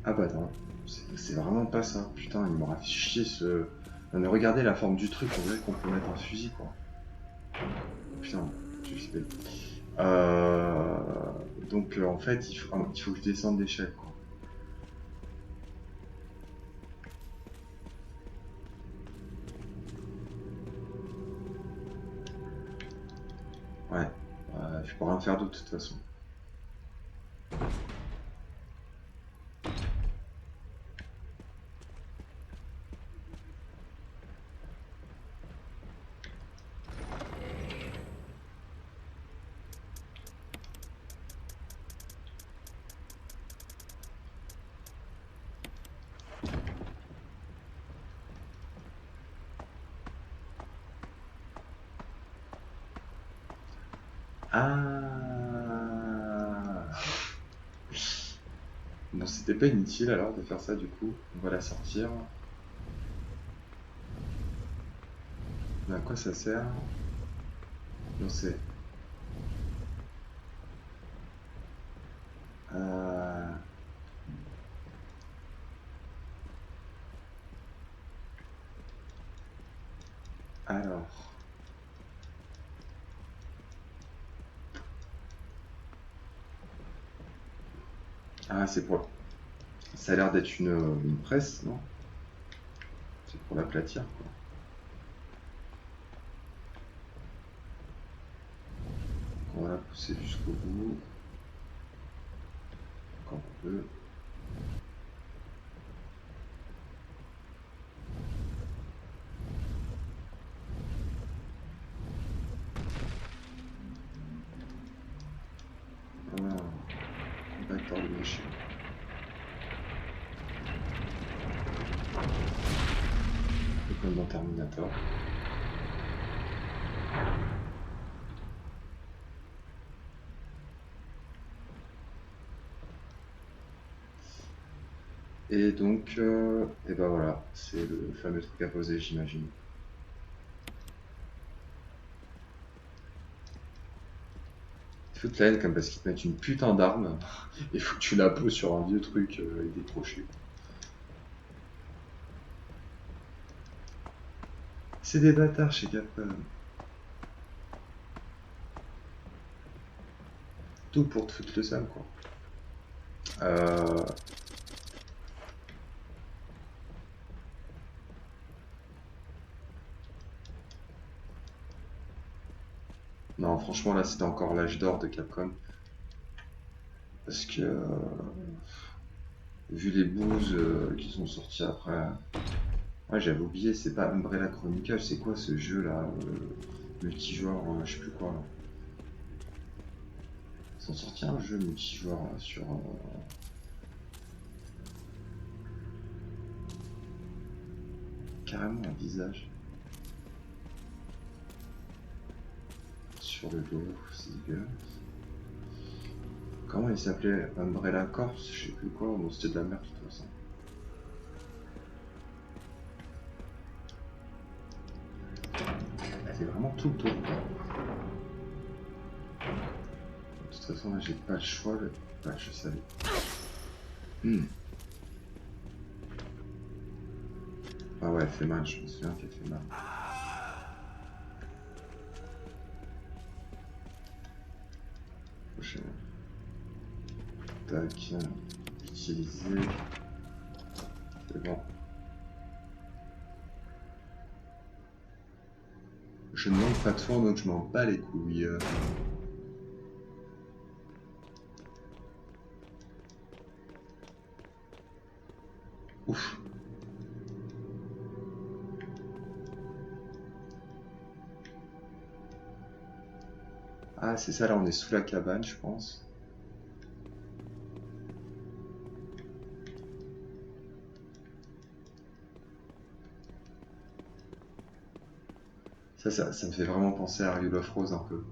Ah bah non, c'est vraiment pas ça. Putain, il m'aura fait chier ce... Non mais regardez la forme du truc, on dirait qu'on peut mettre un fusil, quoi. Putain, je suis bête. Donc en fait, il faut que je descende d'échelle, quoi. Ouais, je peux rien faire d'autre de toute façon. Ah. Non, c'était pas inutile alors de faire ça du coup. On va la sortir. Mais à quoi ça sert? Non, c'est... Alors... Ah, c'est pour... Ça a l'air d'être une presse, non? C'est pour l'aplatir, quoi. On va la pousser jusqu'au bout. Quand on peut. Voilà. Compacteur de déchets. Et comme dans Terminator. Et donc, et ben voilà, c'est le fameux truc à poser, j'imagine. Il faut te la haine comme parce qu'ils te mettent une putain d'arme et faut que tu la poses sur un vieux truc avec des crochets. C'est des bâtards chez Capcom. Tout pour te foutre le seum, quoi. Non, franchement, là, c'était encore l'âge d'or de Capcom. Parce que, vu les bouses qui sont sortis après. Ouais, j'avais oublié, c'est pas Umbrella Chronicles, c'est quoi ce jeu là multijoueur, je sais plus quoi là. Ils ont sorti un jeu multijoueur là, sur. Carrément un visage. Sur le dos, c'est dégueulasse. Comment il s'appelait? Umbrella Corps, je sais plus quoi, bon c'était de la merde de toute façon. C'est vraiment tout le tour quoi. De toute façon là j'ai pas le choix, ouais, je savais. Ah ouais, elle fait mal, je me souviens qu'elle fait mal. Prochain. Tac, utiliser. C'est bon. Je ne manque pas de soin donc je m'en bats les couilles. Ouf. Ah c'est ça là, on est sous la cabane je pense. Ça me fait vraiment penser à Rule of Rose un peu.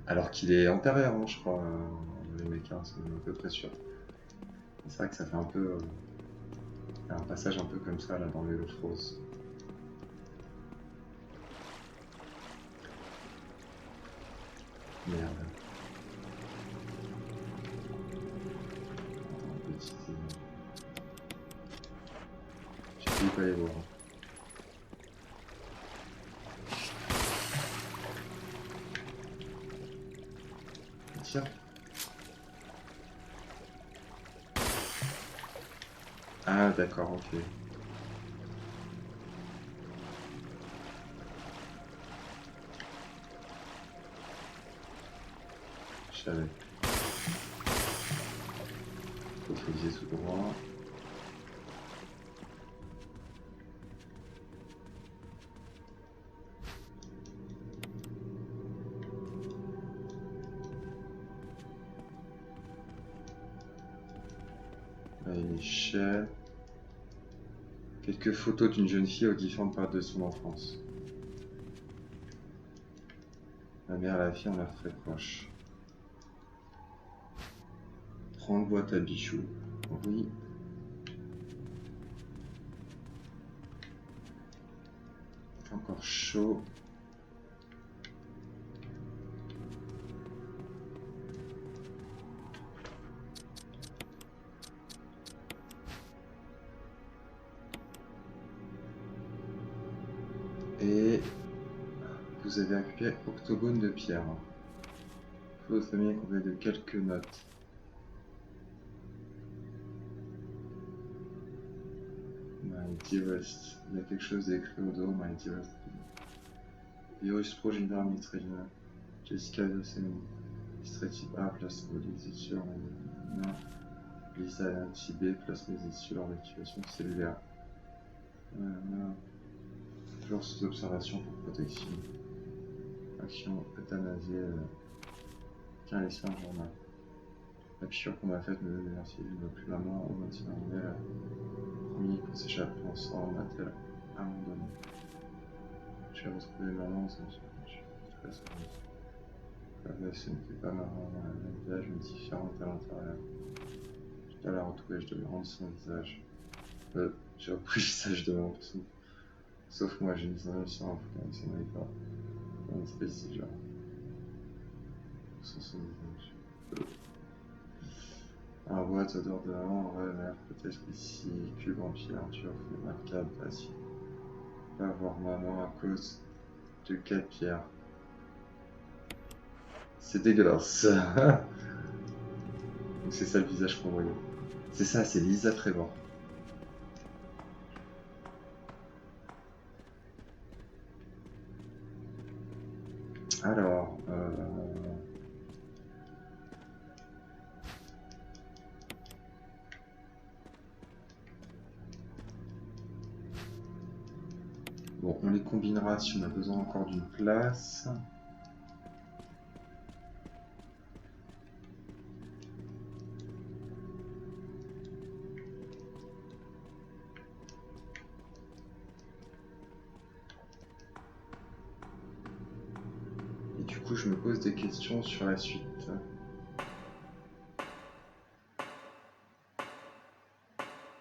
Alors qu'il est antérieur, hein, je crois, les mecs, hein, c'est à peu près sûr. C'est vrai que ça fait un peu... un passage un peu comme ça là dans Rule of Rose. Merde. J'ai failli pas les voir. Tiens. Ah d'accord, ok. Je savais. Faut viser tout droit. Là, une échelle. Quelques photos d'une jeune fille aux différentes périodes de son enfance. La mère et la fille en l'air très proche. 30 boîtes à bijoux. Oui. Encore chaud. Et vous avez récupéré octogone de pierre. Faut famille composée de quelques notes. My dearest. Il y a quelque chose d'écrit au dos, my dearest. Virus progéniteur administrateur. Jessica Dawson. Administrative A, place mobilisée sur la Lisa Tibet, place mobilisée sur l'activation cellulaire. Toujours sous observation pour protection. Action euthanasiée. Tiens, laissez un journal. La piqûre qu'on m'a faite me donne merci, je ne veux plus maman, au maintien manuel. Promis qu'on s'échappe ensemble, a-t-elle abandonné. J'ai retrouvé maman, ça me suis très sérieuse. Ce n'était pas marrant, elle avait un visage différent à l'intérieur. Je dois la retrouver, je dois lui rendre son visage. J'ai repris le visage de mon tout. Sauf moi, j'ai mis son œil sur un fouillon, ça n'allait pas. Une espèce de genre. Sans son visage. Un boîte odeur de ouais, merde, peut-être ici, cube en filature, fait marquable, facile. Pas voir maman à cause de 4 pierres. C'est dégueulasse. Donc c'est ça le visage qu'on voyait. C'est ça, c'est Lisa Trevor. Alors, bon, on les combinera si on a besoin encore d'une place. Et du coup, je me pose des questions sur la suite.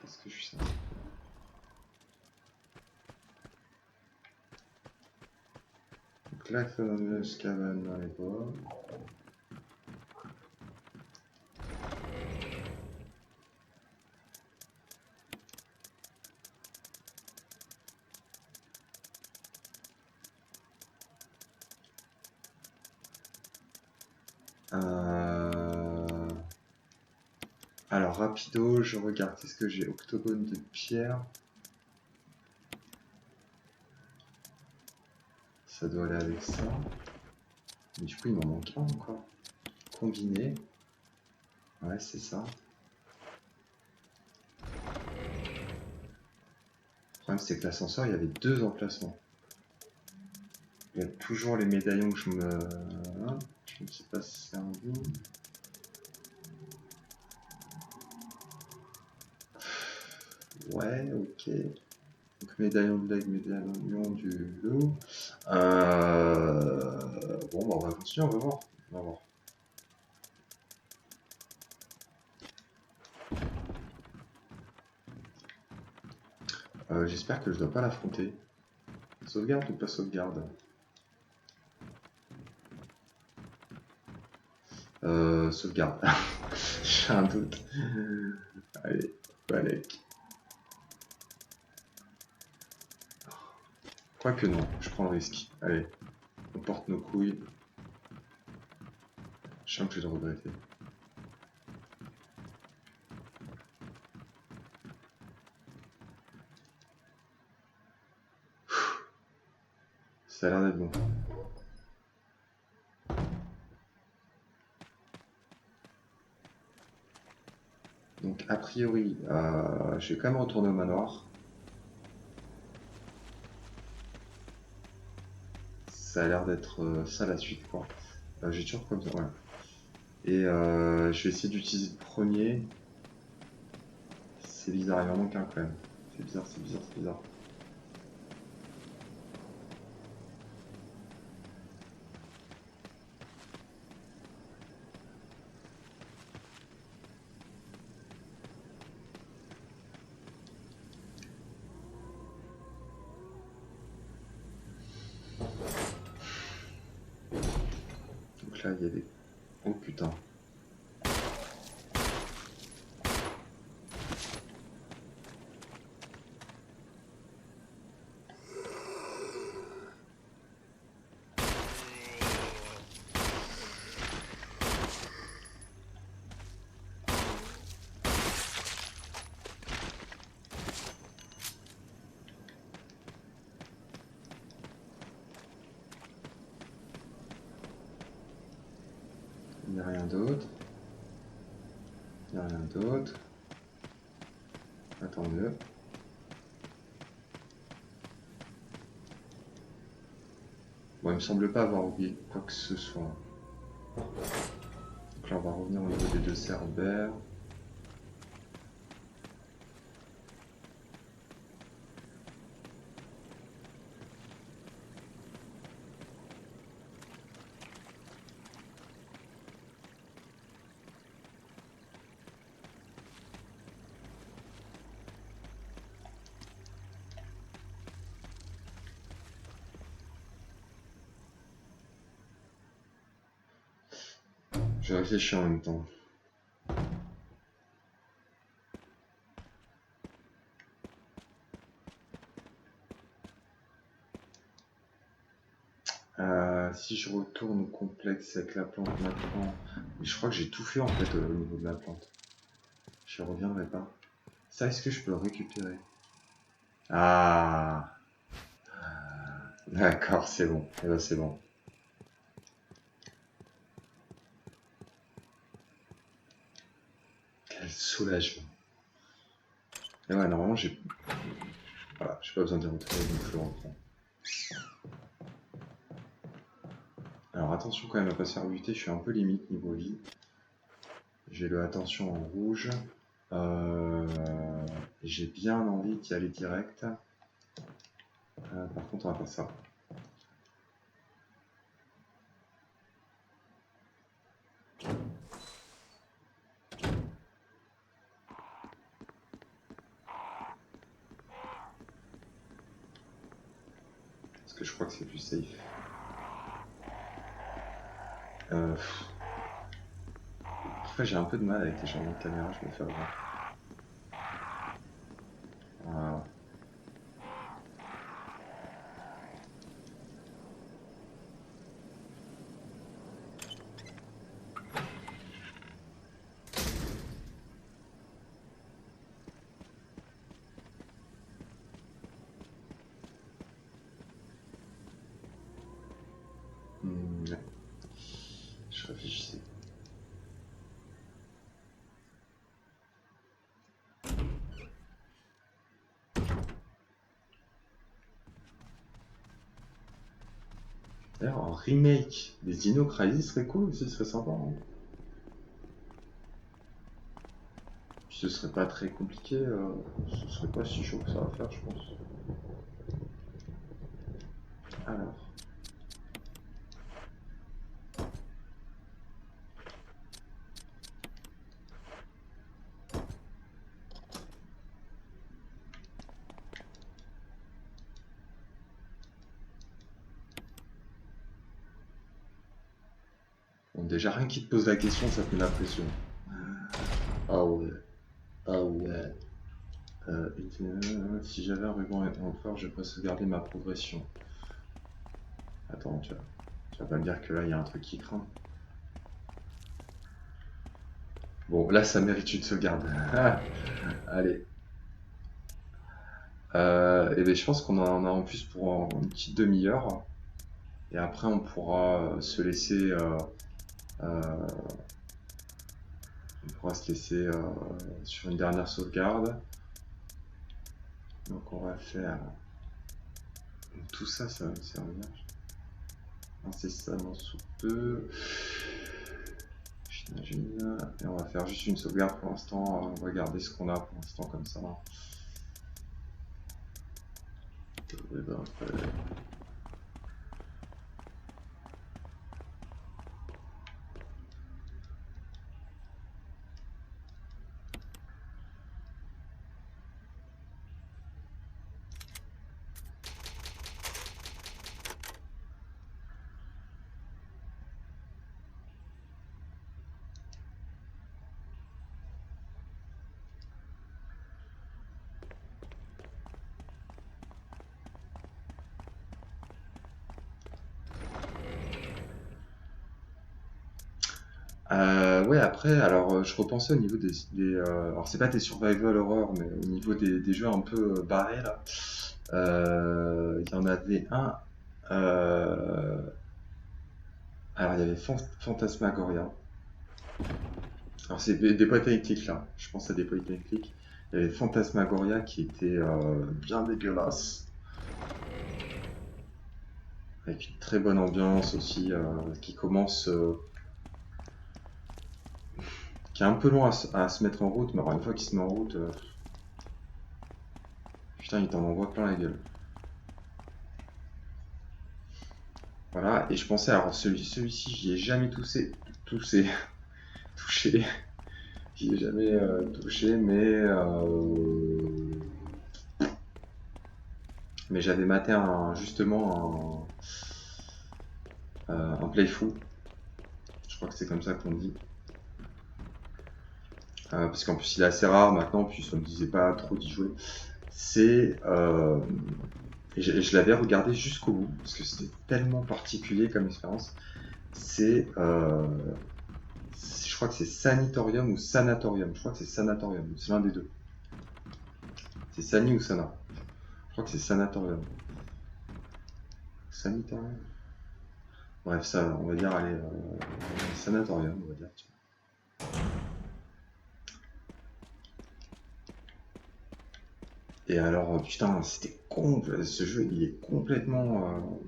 Qu'est-ce que je suis censé faire? Donc la fameuse cabane dans les bois. Alors rapido, je regarde, est-ce que j'ai octogone de pierre? Ça doit aller avec ça. Mais du coup, il m'en manque un encore. Combiné. Ouais, c'est ça. Le problème, c'est que l'ascenseur, il y avait 2 emplacements. Il y a toujours les médaillons que je me suis pas servi. Ouais, ok. Donc médaillon de l'aigle, médaillon du loup. Bon, bah, on va continuer, on va voir. On va voir. J'espère que je dois pas l'affronter. Sauvegarde ou pas sauvegarde? Sauvegarde. J'ai un doute. Allez, Balek. Quoique non, je prends le risque. Allez, on porte nos couilles. Je sens que je vais le regretter. Ça a l'air d'être bon. Donc a priori, je vais quand même retourner au manoir. Ça a l'air d'être ça la suite, quoi. J'ai toujours comme ça, ouais. Et je vais essayer d'utiliser le premier. C'est bizarre, il m'en manque un quand même. C'est bizarre, c'est bizarre, c'est bizarre. Donc là, il y a des... Oh putain. Il n'y a rien d'autre. Il n'y a rien d'autre. Attends mieux. Bon, il me semble pas avoir oublié quoi que ce soit. Donc là, on va revenir au niveau des 2 cerbères. Je réfléchis en même temps. Si je retourne au complexe avec la plante maintenant, mais je crois que j'ai tout fait en fait au niveau de la plante. Je reviendrai pas. Ça, est-ce que je peux le récupérer? Ah, d'accord, c'est bon. Eh ben, c'est bon. soulagement. Et ouais, normalement, j'ai... Voilà, j'ai pas besoin d'y rentrer, donc je le reprends. Alors attention quand même à pas se faire buter, je suis un peu limite niveau vie. J'ai le attention en rouge. J'ai bien envie d'y aller direct. Par contre, on va faire ça. Parce que je crois que c'est plus safe. Parfois j'ai un peu de mal avec les changements de caméra, je me fais avoir. Voilà. Ouais. Je réfléchissais. D'ailleurs, un remake des Dino Crisis serait cool aussi, ce serait sympa. Hein. Puis ce serait pas très compliqué, ce serait pas si chaud que ça à faire, je pense. Alors. Bon, déjà, rien qui te pose la question, ça te met la pression. Ah ouais. Ah ouais. Si j'avais un ruban encore, je pourrais sauvegarder ma progression. Attends, tu vas pas me dire que là, il y a un truc qui craint. Bon, là, ça mérite une sauvegarde. Allez. Et ben, je pense qu'on en a en plus pour une petite demi-heure. Et après, on pourra se laisser... on pourra se laisser sur une dernière sauvegarde. Donc, on va faire... Tout ça, ça va me servir. Incessamment sous peu. J'imagine. Et on va faire juste une sauvegarde pour l'instant. On va garder ce qu'on a pour l'instant comme ça. Et ben, après... Ouais, après, alors je repensais au niveau alors c'est pas des survival horror, mais au niveau des jeux un peu barrés là. Il y en avait un. euh, Alors il y avait Phantasmagoria. Alors c'est des point and click là. Je pense à des point and click. Il y avait Phantasmagoria qui était bien dégueulasse. Avec une très bonne ambiance aussi, qui commence. Qui est un peu long à se mettre en route, mais alors une fois qu'il se met en route, putain, il t'en envoie plein la gueule. Voilà, et je pensais, alors celui-ci, j'y ai jamais touché, touché, j'y ai jamais touché, mais j'avais maté justement un playthrough, je crois que c'est comme ça qu'on dit. Parce qu'en plus il est assez rare maintenant, puis ça me disait pas trop d'y jouer. C'est... et je l'avais regardé jusqu'au bout, parce que c'était tellement particulier comme expérience. Je crois que c'est Sanitorium ou Sanatorium. Je crois que c'est Sanatorium, c'est l'un des deux. C'est Sani ou Sana. Je crois que c'est Sanatorium. Sanitorium. Bref, ça, on va dire, allez, Sanatorium, on va dire. Et alors, putain, c'était con, ce jeu, il est complètement...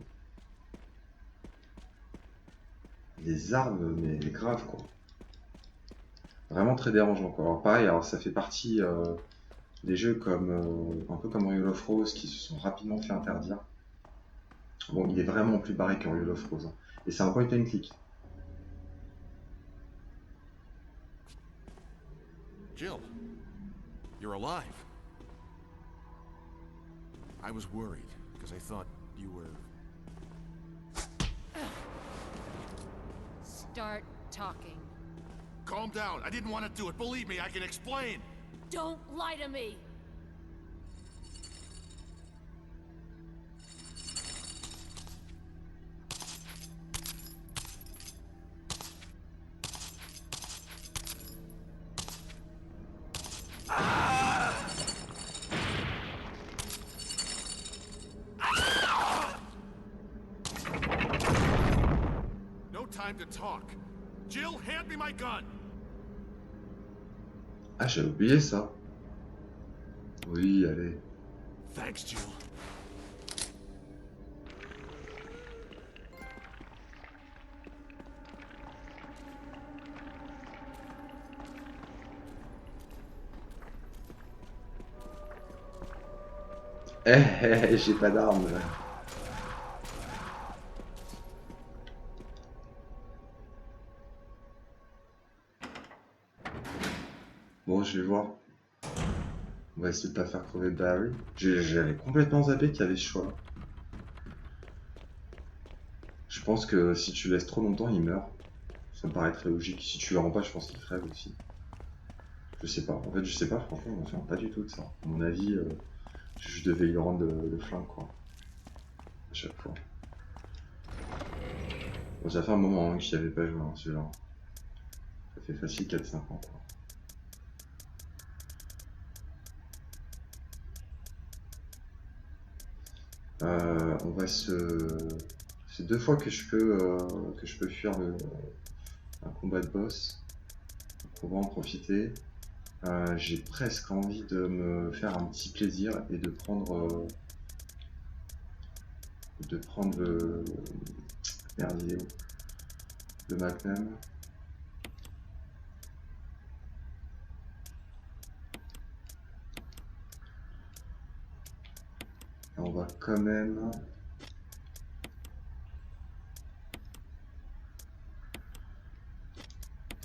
des armes, mais grave, quoi. Vraiment très dérangeant, quoi. Alors pareil, alors ça fait partie des jeux comme un peu comme Oriol of Rose qui se sont rapidement fait interdire. Bon, il est vraiment plus barré qu'Oriol of Rose, hein. Et c'est un point and click. Jill, you're alive. I was worried because I thought you were. Start talking. Calm down. I didn't want to do it. Believe me, I can explain. Don't lie to me! No time to talk. Jill, hand me my gun. Ah, j'ai oublié ça. Oui, allez. Thanks, Jill. J'ai pas d'armes là. Bon, je vais voir. On va essayer de pas faire crever Barry. J'avais complètement zappé qu'il y avait ce choix. Je pense que si tu laisses trop longtemps, il meurt. Ça me paraît très logique. Si tu le rends pas, je pense qu'il crève aussi. Je sais pas. En fait, je sais pas, franchement, on ne fait pas du tout de ça. À mon avis, je devais lui rendre le flingue, quoi. À chaque fois. Bon, ça fait un moment hein, que j'y avais pas joué, hein, celui-là. Ça fait facile 4-5 ans, quoi. On va se... C'est 2 fois que je peux fuir un combat de boss. Donc on va en profiter. J'ai presque envie de me faire un petit plaisir et de prendre le... Merde, il est où? Le Magnum. Et on va quand même...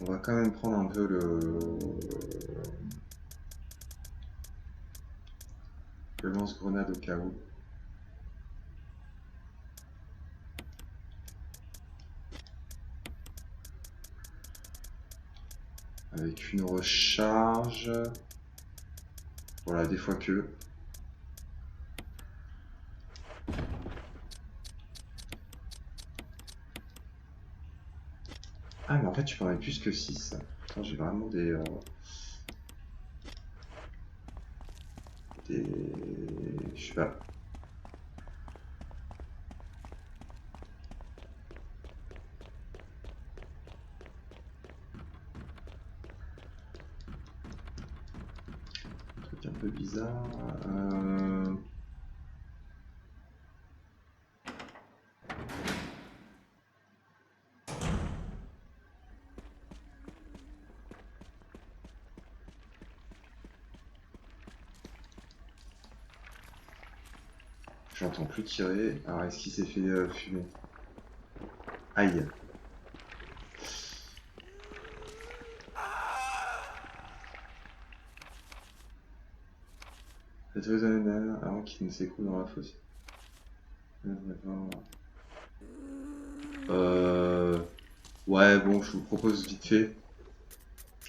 On va quand même prendre un peu le lance-grenade au cas où. Avec une recharge. Voilà, des fois que. Ah, mais en fait, tu peux en mettre plus que 6. Putain, j'ai vraiment des... Je sais pas. Un truc un peu bizarre. J'entends plus tirer. Alors, est-ce qu'il s'est fait fumer? Aïe. Faites-vous un avant qu'il ne s'écoule dans la fosse. Ouais, bon, je vous propose vite fait.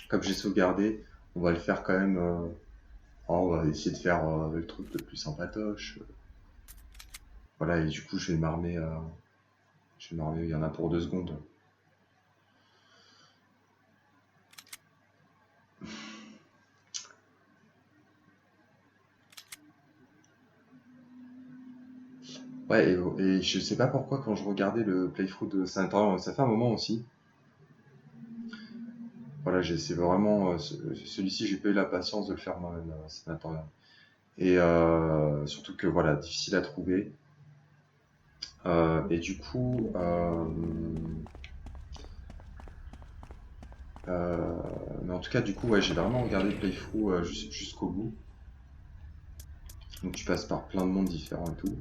Comme j'ai sauvegardé, on va le faire quand même. On va essayer de faire le truc le plus sympatoche. Voilà, et du coup, je vais m'armer. Il y en a pour 2 secondes. Ouais, et je sais pas pourquoi, quand je regardais le playthrough de Sanatorium, ça fait un moment aussi. Voilà, c'est vraiment. Celui-ci, j'ai pas eu la patience de le faire moi-même, Sanatorium. Et surtout que voilà, difficile à trouver. Et du coup, mais en tout cas, du coup, ouais, j'ai vraiment regardé Playthrough jusqu'au bout. Donc tu passes par plein de mondes différents et tout,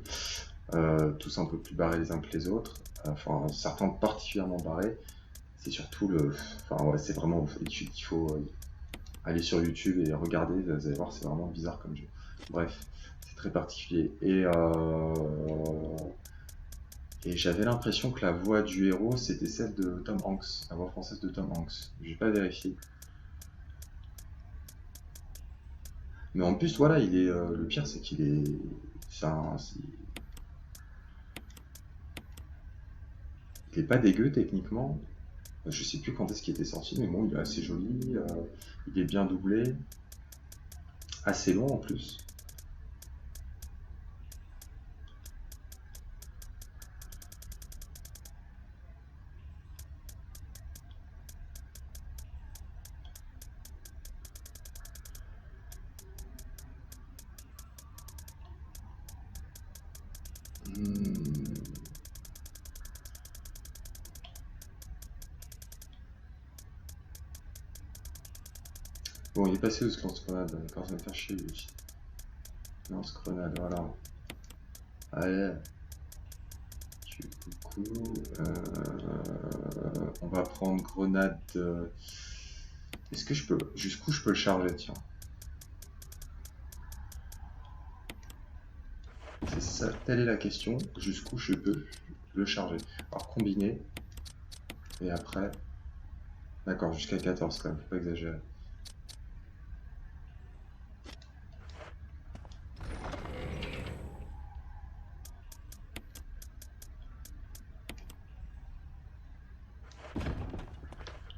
tous un peu plus barrés les uns que les autres. Enfin, certains particulièrement barrés. C'est surtout le, enfin ouais, c'est vraiment, il faut aller sur YouTube et regarder. Vous allez voir, c'est vraiment bizarre comme jeu. Bref, c'est très particulier. Et j'avais l'impression que la voix du héros, c'était celle de Tom Hanks, la voix française de Tom Hanks. J'ai pas vérifié. Mais en plus, voilà, il est. Le pire, c'est qu'il est. Enfin, il est pas dégueu techniquement. Je sais plus quand est-ce qu'il était sorti, mais bon, il est assez joli. Il est bien doublé. Assez long en plus. Hmm. Bon, il est passé où ce lance-grenade? Quand ça va me faire chier lui aussi. Lance-grenade, voilà. Allez. Du coup, on va prendre grenade. Est-ce que je peux. Jusqu'où je peux le charger, tiens? C'est ça, telle est la question. Jusqu'où je peux le charger? Alors, combiner. Et après. D'accord, jusqu'à 14 quand même, faut pas exagérer.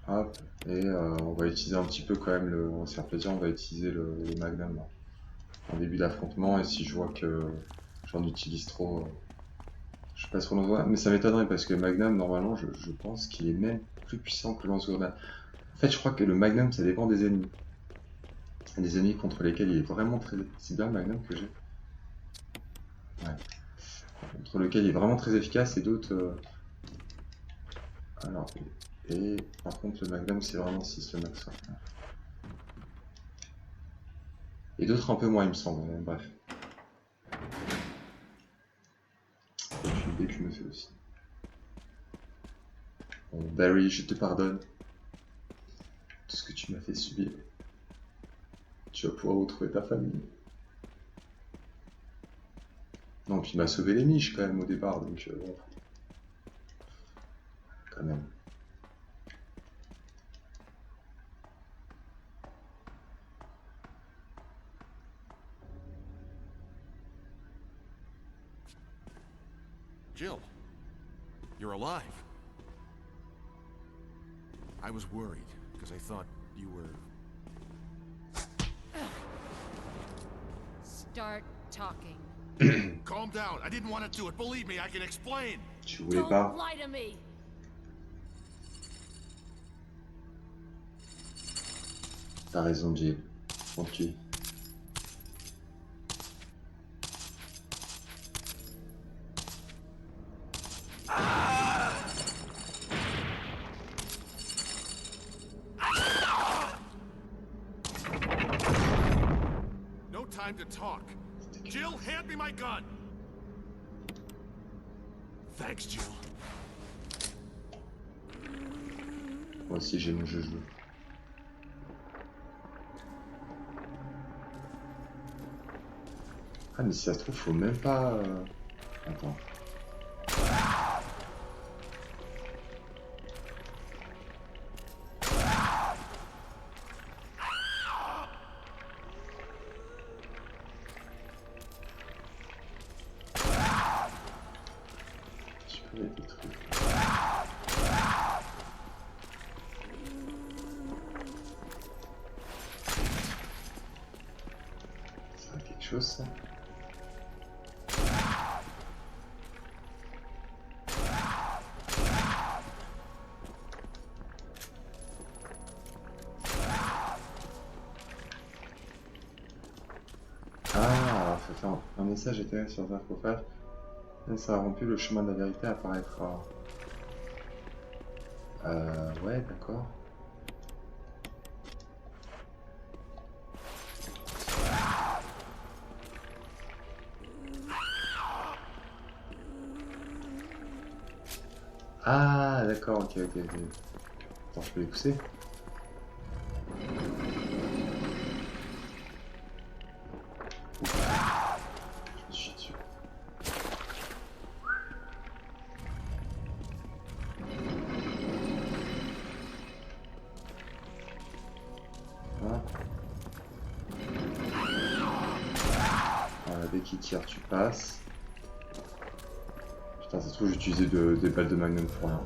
Hop, et on va utiliser un petit peu quand même le. On va se faire plaisir, on va utiliser le Magnum là, en début d'affrontement. Et si je vois que j'en utilise trop, je passe au lance-grenade. Mais ça m'étonnerait parce que Magnum, normalement, je pense qu'il est même plus puissant que le lance-grenade. En fait, je crois que le Magnum, ça dépend des ennemis. Il y a des ennemis contre lesquels il est vraiment très. C'est bien le Magnum que j'ai. Ouais. Contre lequel il est vraiment très efficace et d'autres. Alors, et par contre, le Magnum, c'est vraiment 6 le max. Ouais. Et d'autres un peu moins, il me semble. Bref. Et puis le bec me fait aussi. Bon, Barry, je te pardonne. Tout ce que tu m'as fait subir. Tu vas pouvoir retrouver ta famille. Non, puis il m'a sauvé les miches quand même au départ, donc bon, quand même. Jill, you're alive. I was worried, because I thought you were... Start talking. Calm down. I didn't want to do it. Believe me, I can explain. Tu voulais Don't pas? lie to me. T'as raison, Jill. Ok. No time to talk. Jill, hand me my gun. Thanks, Jill. Moi aussi, j'ai mon jeu. Ah, mais si ça se trouve, faut même pas. Attends. Je peux mettre des trucs. Ça a quelque chose, ça? Ah, faire un message éclairé sur le sarcophage. Là, ça a rompu, le chemin de la vérité apparaîtra. Ouais, d'accord. Ah, d'accord, ok. Attends, je peux les pousser? Je me suis dessus. Voilà. Voilà, dès qu'il tire, tu passes. Putain, ça se trouve, j'utilisais des balles de magnum pour rien.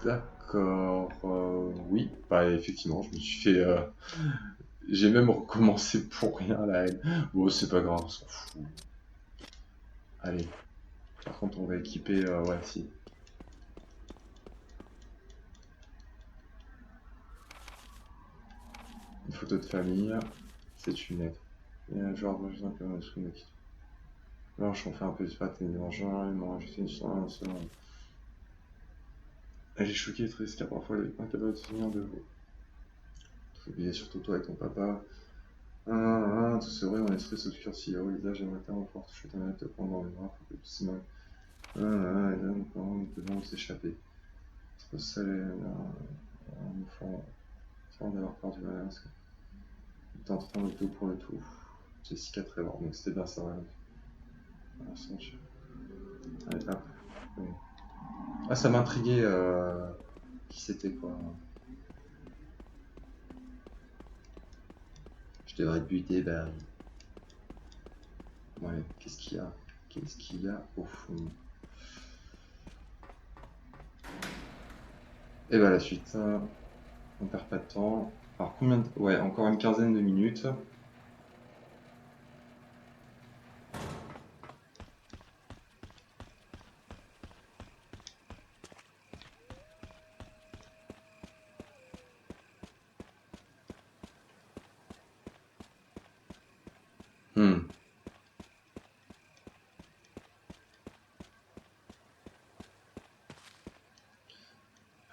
D'accord, oui, bah effectivement, je me suis fait... J'ai même recommencé pour rien la haine. Bon, c'est pas grave, on s'en fout. Allez, par contre, on va équiper... ouais, si. Une photo de famille, c'est une lettre. Et un genre de un peu en dessous de qui. Blanche, on fait un peu de pâte et mélangeant, ils m'ont rajouté une histoire selon. Elle est choquée, triste, car parfois elle est incapable de se souvenir de vous. Tout oublié, surtout toi et ton papa. Tout c'est vrai, on est triste, obscurci. Au visage, j'aimerais tellement pouvoir toucher ta manette, te prendre dans les bras pour que tu se moques. Et là, nos parents, nous devons s'échapper. Trop salé, nous font sans d'avoir peur du malin. Il tenteront le tout pour le tout. Jessica Trevor, donc c'était bien ça, ouais. Allez, hop. Oui. Ah, ça m'intriguait qui c'était quoi. Je devrais te buter, Barry. Bon, allez, qu'est-ce qu'il y a? Qu'est-ce qu'il y a au fond? Et bah la suite, on perd pas de temps. Alors combien de... Ouais, encore une quinzaine de minutes.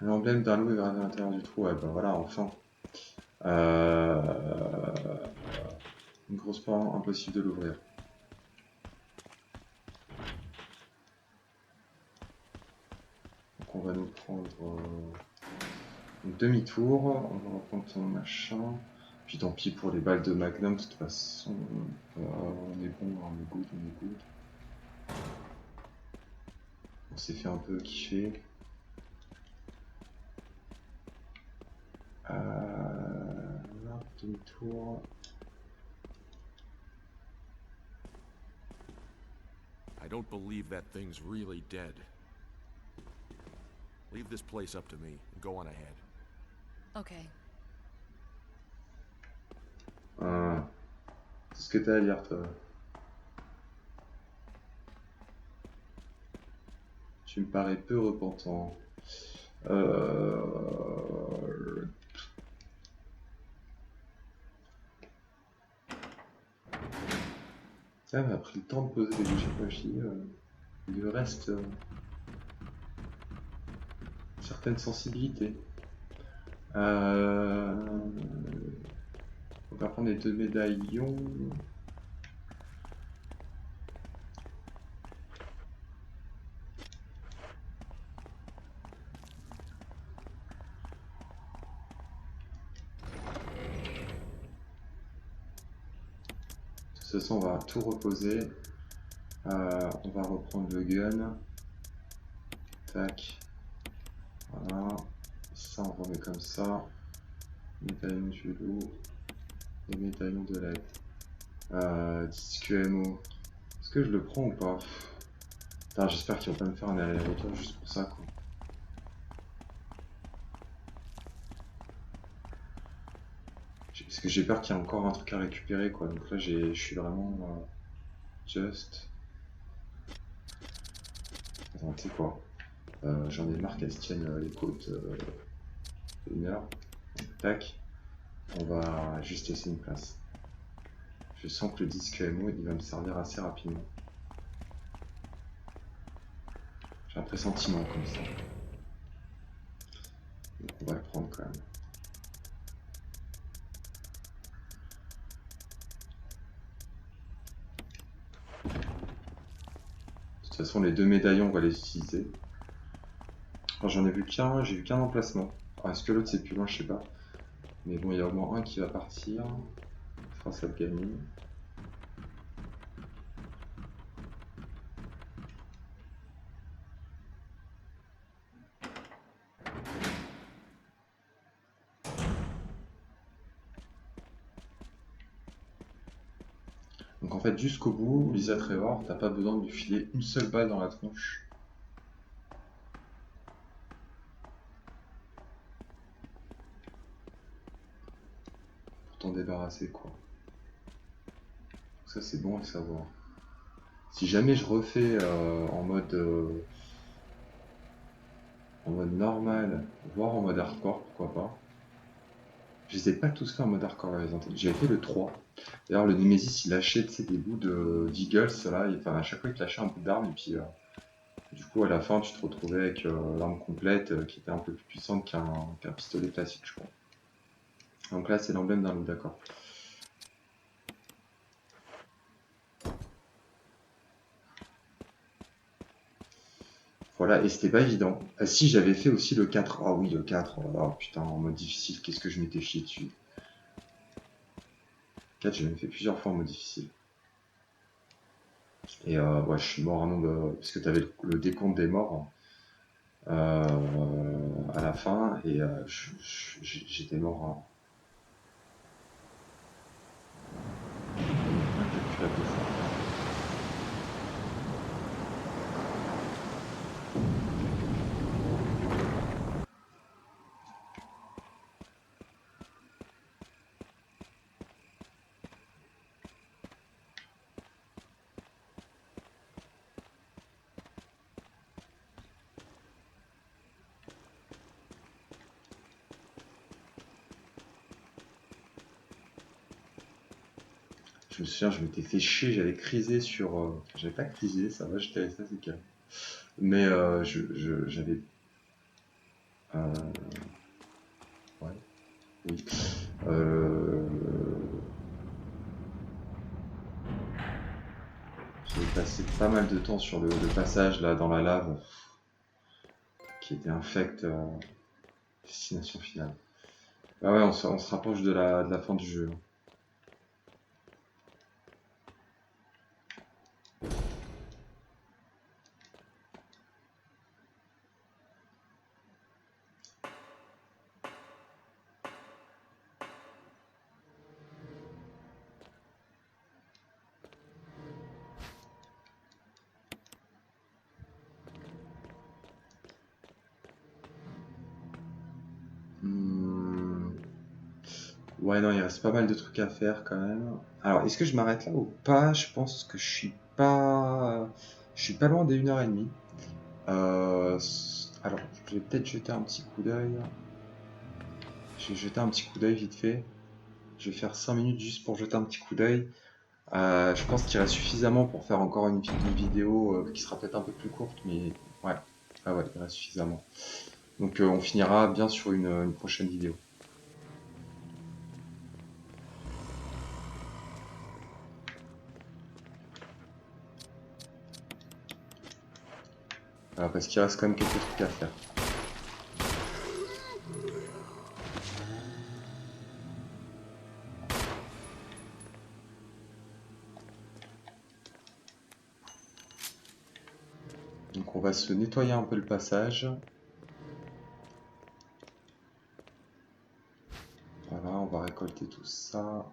L'emblème d'un loup est gravé à l'intérieur du trou. Ouais, bah voilà, enfin. Une grosse porte, impossible de l'ouvrir. Donc on va nous prendre demi-tour. On va reprendre son machin. Puis tant pis pour les balles de Magnum, de toute façon. On est bon, on est good, on est good. On s'est fait un peu kiffer. Demi-tour. I don't believe that thing's really dead. Leave this place up to me and go on ahead. Okay. C'est ce que t'as à dire, toi. Tu me parais peu repentant. Ça m'a pris le temps de poser des bougies. Il lui reste certaines sensibilités. On va prendre les deux médaillons. De toute façon, on va tout reposer. On va reprendre le gun. Tac. Voilà. Ça, on remet comme ça. Médaillon du loup. Et médaillon de l'aide. Disque MO. Est-ce que je le prends ou pas? Putain, j'espère qu'ils vont pas me faire un aller-retour juste pour ça, quoi. que j'ai peur qu'il y ait encore un truc à récupérer, quoi. Donc là, je suis vraiment just. Attends, tu sais quoi? J'en ai marre qu'elles se tiennent les côtes une heure. Tac. On va juste laisser une place. Je sens que le disque MO, il va me servir assez rapidement. J'ai un pressentiment comme ça. Donc on va le prendre quand même. De toute façon, les 2 médaillons, on va les utiliser. Alors, j'en ai vu qu'un, j'ai vu qu'un emplacement. Alors, est-ce que l'autre c'est plus loin, je sais pas. Mais bon, il y a au moins un qui va partir. On fera ça de gagner. Donc en fait, jusqu'au bout, Lisa Trevor, t'as pas besoin de lui filer une seule balle dans la tronche. Pour t'en débarrasser, quoi. Donc ça, c'est bon à savoir. Si jamais je refais en mode normal, voire en mode hardcore, pourquoi pas. Je les ai pas tous fait en mode hardcore Resident Evil. J'avais fait le 3. D'ailleurs, le Nemesis, il lâchait des bouts d'Eagles, là. Enfin, à chaque fois, il te lâchait un bout d'arme. Et puis, du coup, à la fin, tu te retrouvais avec l'arme complète qui était un peu plus puissante qu'un pistolet classique, je crois. Donc là, c'est l'emblème d'un loup, d'accord. Voilà, et c'était pas évident. Ah, si, j'avais fait aussi le 4. Ah oui, le 4. Oh putain, en mode difficile, qu'est-ce que je m'étais chié dessus. 4, j'ai même fait plusieurs fois en mode difficile. Et ouais, je suis mort un nombre. Parce que t'avais le décompte des morts à la fin, et j'étais mort incalculable de fois. Je me souviens, je m'étais fait chier, j'avais crisé sur. J'avais pas crisé, ça va, j'étais resté assez calme. Mais j'avais. Ouais, oui. J'ai passé pas mal de temps sur le passage là dans la lave qui était infect destination finale. Ah ouais, on se rapproche de la fin du jeu. Ouais, non, il reste pas mal de trucs à faire quand même. Alors, est-ce que je m'arrête là ou pas? Je pense que je suis pas loin des 1h30. Alors, je vais peut-être jeter un petit coup d'œil. Je vais jeter un petit coup d'œil vite fait. Je vais faire 5 minutes juste pour jeter un petit coup d'œil. Je pense qu'il reste suffisamment pour faire encore une vidéo qui sera peut-être un peu plus courte, mais ouais, ah ouais, il reste suffisamment. Donc on finira bien sur une prochaine vidéo. Voilà, parce qu'il reste quand même quelques trucs à faire. Donc on va se nettoyer un peu le passage. Voilà, on va récolter tout ça.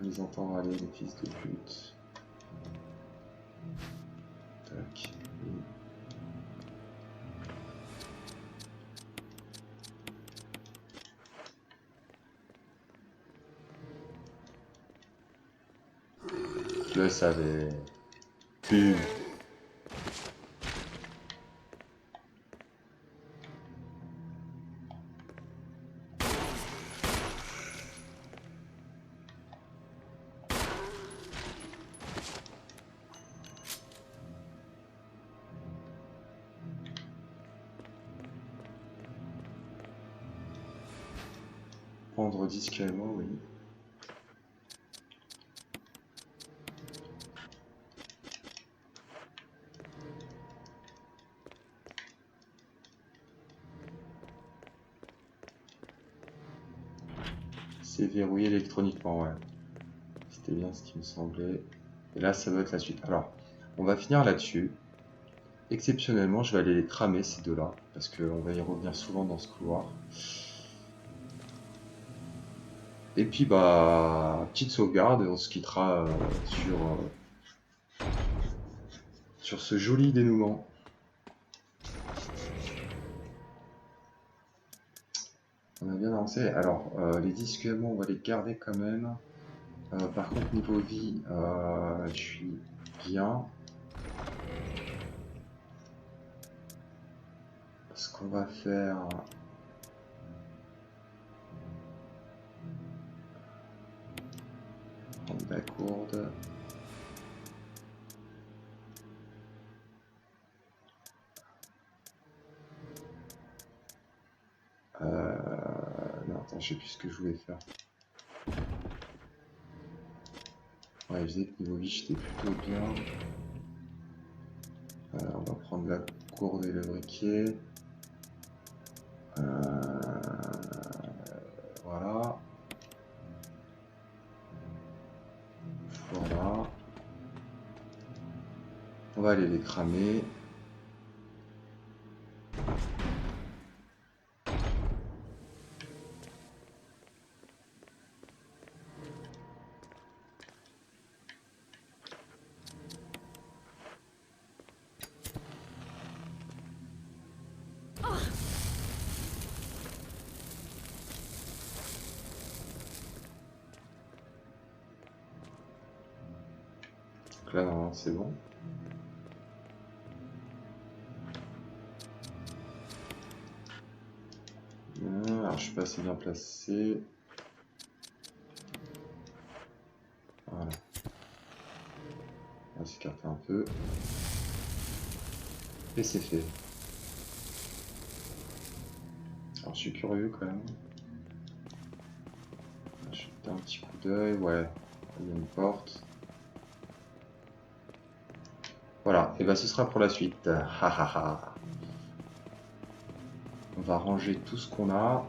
On les entend aller, les fils de pute. Je le savais. Pum. Prendre disque à moi, oui. C'est verrouillé électroniquement, ouais. C'était bien ce qui me semblait. Et là, ça doit être la suite. Alors, on va finir là-dessus. Exceptionnellement, je vais aller les cramer, ces deux-là, parce qu'on va y revenir souvent dans ce couloir. Et puis, bah, petite sauvegarde, on se quittera sur ce joli dénouement. On a bien avancé. Alors, les disques allemands, on va les garder quand même. Par contre, niveau vie, je suis bien. Ce qu'on va faire... Prendre la courde. Non, attends, je sais plus ce que je voulais faire. Ouais, je disais que niveau vie, j'étais plutôt bien. On va prendre la courde et le briquet. Voilà. Voilà. On va aller les cramer. Donc là, normalement, c'est bon. Alors, je suis pas assez bien placé. Voilà. On va s'écarter un peu. Et c'est fait. Alors, je suis curieux quand même. Je vais jeter un petit coup d'œil. Ouais, il y a une porte. Voilà, et bah ce sera pour la suite. Ha ha ha. On va ranger tout ce qu'on a,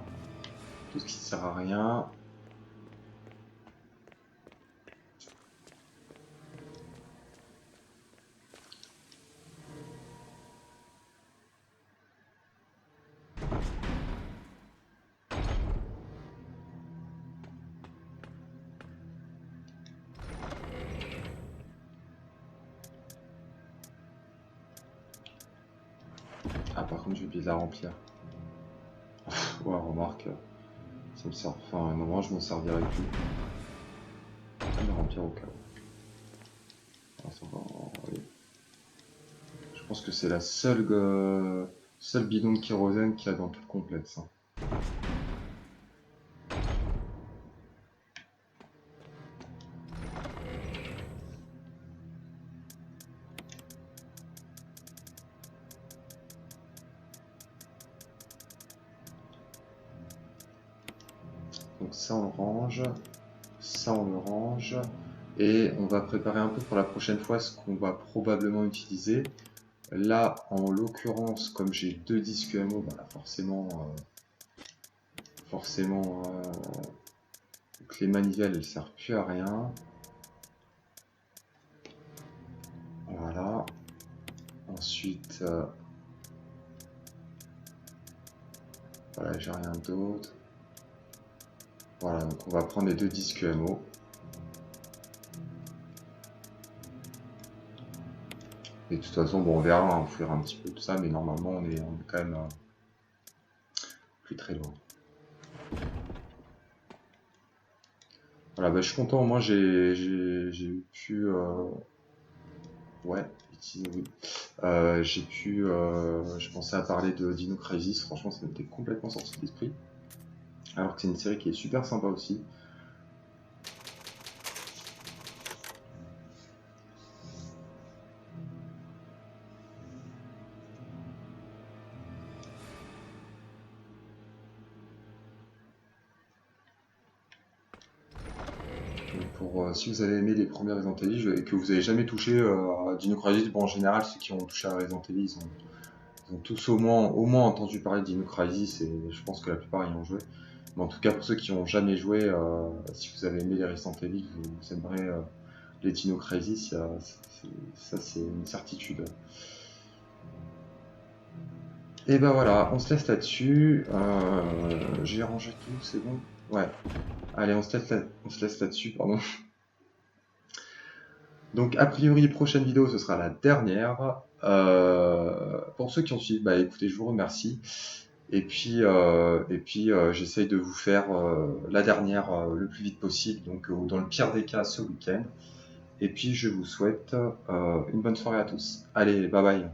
tout ce qui ne sert à rien. Ah, par contre, j'ai oublié de la remplir. Ouais, remarque, ça me sert. Enfin, à un moment, je m'en servirai plus. Je vais la remplir au cas où. Alors, ça va, allez. Je pense que c'est la seule bidon de kérosène qu'il y a dans tout le complexe. Hein. Donc ça, on le range. Ça, on le range. Et on va préparer un peu pour la prochaine fois ce qu'on va probablement utiliser. Là, en l'occurrence, comme j'ai deux disques MO, bah forcément, les manivelles, elles servent plus à rien. Voilà. Ensuite, voilà, j'ai rien d'autre. Voilà, donc on va prendre les deux disques MO. Et de toute façon, bon, on verra, hein, on fouillera un petit peu tout ça, mais normalement, on est quand même plus très loin. Voilà, bah, je suis content, moi j'ai pu... Ouais, utiliser, oui. J'ai pu... je pensais à parler de Dino Crisis, franchement ça m'était complètement sorti de l'esprit. Alors que c'est une série qui est super sympa aussi. Pour, si vous avez aimé les premiers Resident Evil et que vous avez jamais touché à Dino Crisis, bon en général ceux qui ont touché à Resident Evil ils ont tous au moins entendu parler de Dino Crisis et je pense que la plupart y ont joué. Mais en tout cas pour ceux qui n'ont jamais joué, si vous avez aimé les Resident Evil, vous aimerez les Dino Crisis, ça c'est une certitude. Et ben voilà, on se laisse là-dessus. J'ai rangé tout, c'est bon. Ouais. Allez, on se laisse là-dessus, pardon. Donc, a priori, prochaine vidéo, ce sera la dernière. Pour ceux qui ont suivi, bah écoutez, je vous remercie. Et puis, j'essaye de vous faire la dernière le plus vite possible, donc dans le pire des cas ce week-end. Et puis, je vous souhaite une bonne soirée à tous. Allez, bye bye.